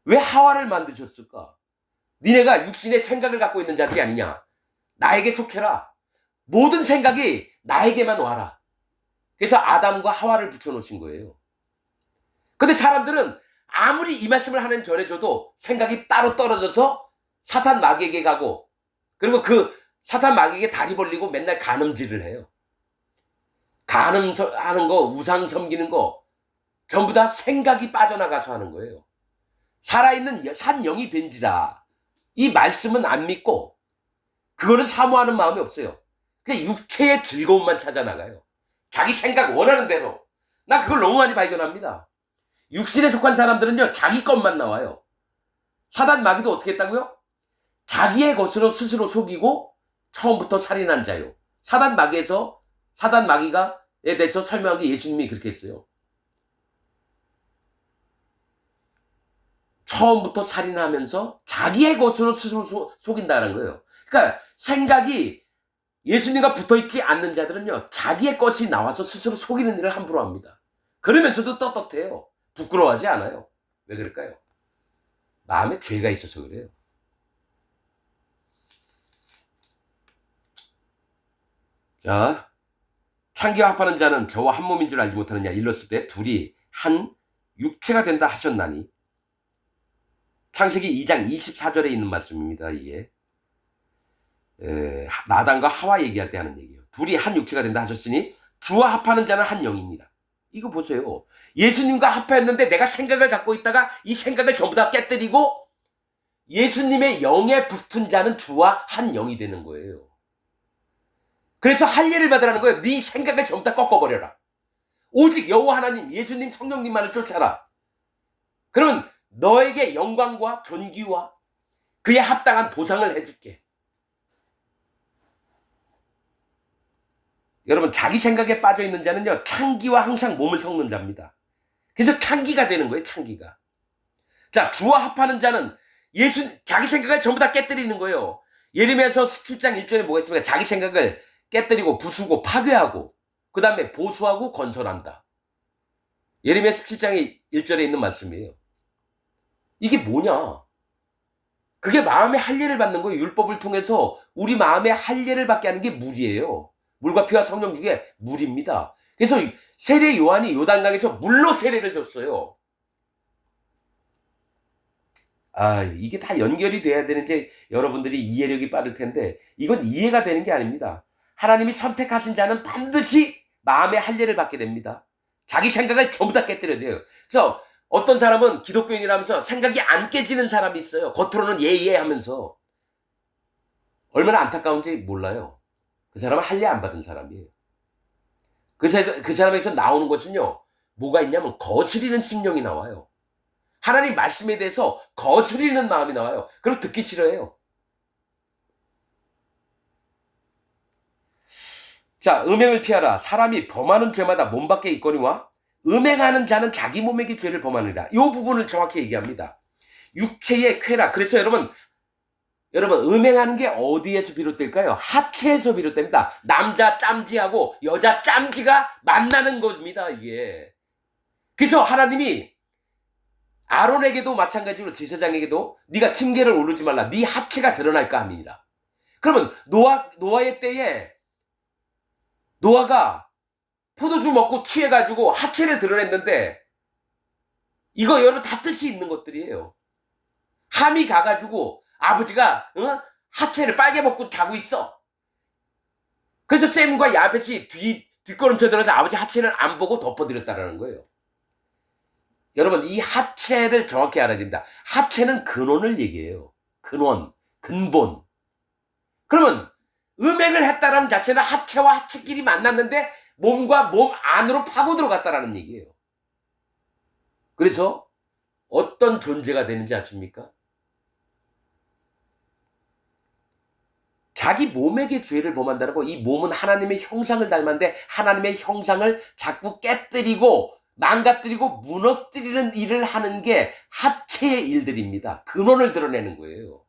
왜 하와를 만드셨을까? 니네가 육신의 생각을 갖고 있는 자들이 아니냐. 나에게 속해라. 모든 생각이 나에게만 와라. 그래서 아담과 하와를 붙여놓으신 거예요. 근데 사람들은 아무리 이 말씀을 하는 전해줘도 생각이 따로 떨어져서 사탄 마귀에게 가고 그리고 그 사탄 마귀에게 다리 벌리고 맨날 간음질을 해요. 간음하는 거, 우상 섬기는 거 전부 다 생각이 빠져나가서 하는 거예요. 살아있는 산영이 된지라 이 말씀은 안 믿고 그거를 사모하는 마음이 없어요. 그냥 육체의 즐거움만 찾아나가요. 자기 생각 원하는 대로. 나 그걸 너무 많이 발견합니다. 육신에 속한 사람들은요 자기 것만 나와요. 사단 마귀도 어떻게 했다고요? 자기의 것으로 스스로 속이고 처음부터 살인한 자요. 사단 마귀가에 대해서 설명한 게 예수님이 그렇게 했어요. 처음부터 살인하면서 자기의 것으로 스스로 속인다는 거예요. 그러니까 생각이 예수님과 붙어있지 않는 자들은요 자기의 것이 나와서 스스로 속이는 일을 함부로 합니다. 그러면서도 떳떳해요. 부끄러워하지 않아요. 왜 그럴까요? 마음에 죄가 있어서 그래요. 자, 창기와 합하는 자는 저와 한 몸인 줄 알지 못하느냐. 일렀을 때 둘이 한 육체가 된다 하셨나니. 창세기 2장 24절에 있는 말씀입니다. 이게 나단과 하와 얘기할 때 하는 얘기예요. 둘이 한 육체가 된다 하셨으니 주와 합하는 자는 한 영입니다. 이거 보세요. 예수님과 합했는데 내가 생각을 갖고 있다가 이 생각을 전부 다 깨뜨리고 예수님의 영에 붙은 자는 주와 한 영이 되는 거예요. 그래서 할례를 받으라는 거예요. 네 생각을 전부 다 꺾어버려라. 오직 여호와 하나님, 예수님, 성령님만을 쫓아라. 그러면 너에게 영광과 존귀와 그에 합당한 보상을 해줄게. 여러분 자기 생각에 빠져있는 자는요 창기와 항상 몸을 섞는 자입니다. 그래서 창기가 되는 거예요. 창기가. 자, 주와 합하는 자는 자기 생각을 전부 다 깨뜨리는 거예요. 예레미야서 17장 1절에 뭐가 있습니까? 자기 생각을 깨뜨리고 부수고 파괴하고 그 다음에 보수하고 건설한다. 예레미야 17장 1절에 있는 말씀이에요. 이게 뭐냐? 그게 마음의 할례를 받는 거예요. 율법을 통해서 우리 마음의 할례를 받게 하는 게 물이에요. 물과 피와 성령 중에 물입니다. 그래서 세례 요한이 요단강에서 물로 세례를 줬어요. 이게 다 연결이 돼야 되는데 여러분들이 이해력이 빠를 텐데 이건 이해가 되는 게 아닙니다. 하나님이 선택하신 자는 반드시 마음의 할례를 받게 됩니다. 자기 생각을 전부 다 깨뜨려야 돼요. 그래서 어떤 사람은 기독교인이라면서 생각이 안 깨지는 사람이 있어요. 겉으로는 예예 하면서. 얼마나 안타까운지 몰라요. 그 사람은 할례 안 받은 사람이에요. 그 사람에게서 나오는 것은요, 뭐가 있냐면 거스리는 심령이 나와요. 하나님 말씀에 대해서 거스리는 마음이 나와요. 그럼 듣기 싫어해요. 자, 음행을 피하라. 사람이 범하는 죄마다 몸 밖에 있거니와 음행하는 자는 자기 몸에게 죄를 범하느니라. 이 부분을 정확히 얘기합니다. 육체의 쾌락. 그래서 여러분 음행하는 게 어디에서 비롯될까요? 하체에서 비롯됩니다. 남자 짬지하고 여자 짬지가 만나는 겁니다. 이게. 그래서 하나님이 아론에게도 마찬가지로 제사장에게도 네가 침계를 오르지 말라. 네 하체가 드러날까 합니다. 그러면 노아의 때에 노아가 포도주 먹고 취해가지고 하체를 드러냈는데 이거 여러분 다 뜻이 있는 것들이에요. 함이 가가지고 아버지가 하체를 빨개 먹고 자고 있어. 그래서 샘과 야벳이 뒷걸음쳐 들어서 아버지 하체를 안 보고 덮어드렸다라는 거예요. 여러분 이 하체를 정확히 알아야 됩니다. 하체는 근원을 얘기해요. 근본. 그러면 음행을 했다라는 자체는 하체와 하체끼리 만났는데 몸과 몸 안으로 파고 들어갔다라는 얘기예요. 그래서 어떤 존재가 되는지 아십니까? 자기 몸에게 죄를 범한다는 거, 이 몸은 하나님의 형상을 닮았는데 하나님의 형상을 자꾸 깨뜨리고 망가뜨리고 무너뜨리는 일을 하는 게 하체의 일들입니다. 근원을 드러내는 거예요.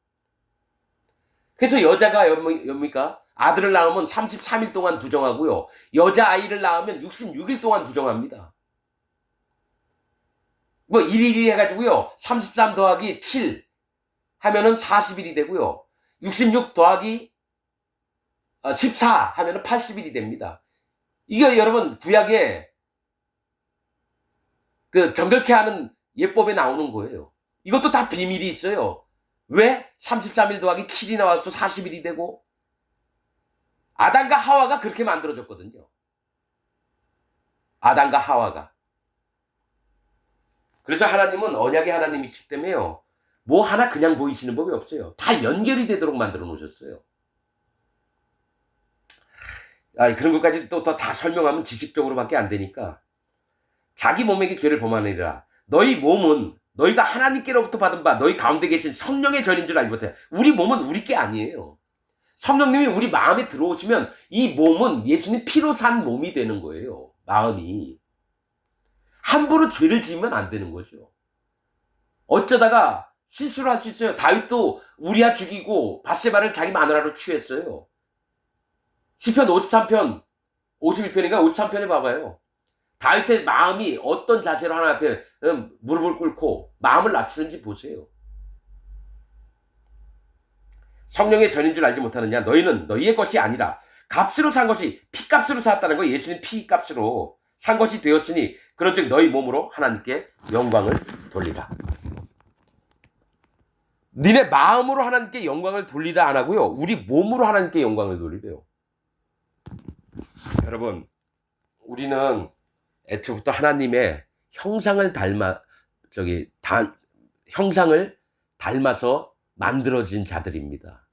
그래서 여자가 뭡니까? 아들을 낳으면 33일 동안 부정하고요. 여자아이를 낳으면 66일 동안 부정합니다. 뭐 1일이 해가지고요. 33 더하기 7 하면은 40일이 되고요. 66 더하기 14 하면은 80일이 됩니다. 이게 여러분 구약에 그 정결케 하는 예법에 나오는 거예요. 이것도 다 비밀이 있어요. 왜 33일 더하기 7이 나와서 40일이 되고 아담과 하와가 그렇게 만들어졌거든요. 아담과 하와가. 그래서 하나님은 언약의 하나님이시기 때문에요. 뭐 하나 그냥 보이시는 법이 없어요. 다 연결이 되도록 만들어 놓으셨어요. 그런 것까지 또 다 설명하면 지식적으로밖에 안 되니까. 자기 몸에게 죄를 범하느니라. 너희 몸은 너희가 하나님께로부터 받은 바 너희 가운데 계신 성령의 전인 줄 알지 못해. 우리 몸은 우리 게 아니에요. 성령님이 우리 마음에 들어오시면 이 몸은 예수님 피로 산 몸이 되는 거예요. 마음이. 함부로 죄를 지으면 안 되는 거죠. 어쩌다가 실수를 할 수 있어요. 다윗도 우리아 죽이고 밧세바를 자기 마누라로 취했어요. 시편 53편 51편인가 53편에 봐봐요. 다윗의 마음이 어떤 자세로 하나님 앞에 무릎을 꿇고 마음을 낮추는지 보세요. 성령의 전인 줄 알지 못하느냐? 너희는 너희의 것이 아니라 값으로 산 것이 피값으로 샀다는 거. 예수님 피값으로 산 것이 되었으니 그런즉 너희 몸으로 하나님께 영광을 돌리라. 니네 마음으로 하나님께 영광을 돌리라 안 하고요. 우리 몸으로 하나님께 영광을 돌리래요. 여러분, 우리는 애초부터 하나님의 형상을 형상을 닮아서 만들어진 자들입니다.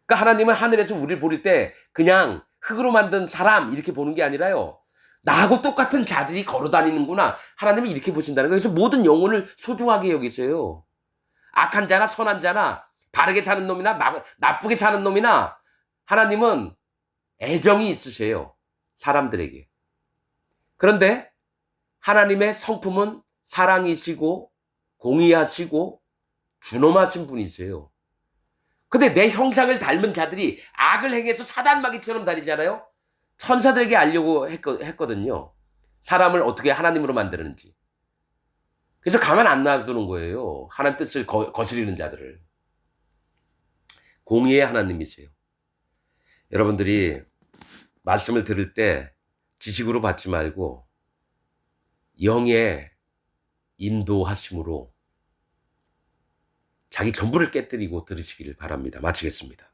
그러니까 하나님은 하늘에서 우리를 볼 때 그냥 흙으로 만든 사람 이렇게 보는 게 아니라요. 나하고 똑같은 자들이 걸어다니는구나. 하나님은 이렇게 보신다는 거예요. 그래서 모든 영혼을 소중하게 여기세요. 악한 자나 선한 자나 바르게 사는 놈이나 나쁘게 사는 놈이나 하나님은 애정이 있으세요. 사람들에게. 그런데 하나님의 성품은 사랑이시고 공의하시고 준엄하신 분이세요. 근데 내 형상을 닮은 자들이 악을 행해서 사단마귀처럼 다니잖아요. 천사들에게 알려고 했거든요. 사람을 어떻게 하나님으로 만드는지. 그래서 가만 안 놔두는 거예요. 하나님 뜻을 거스리는 자들을. 공의의 하나님이세요. 여러분들이 말씀을 들을 때 지식으로 받지 말고 영의 인도하심으로 자기 전부를 깨뜨리고 들으시기를 바랍니다. 마치겠습니다.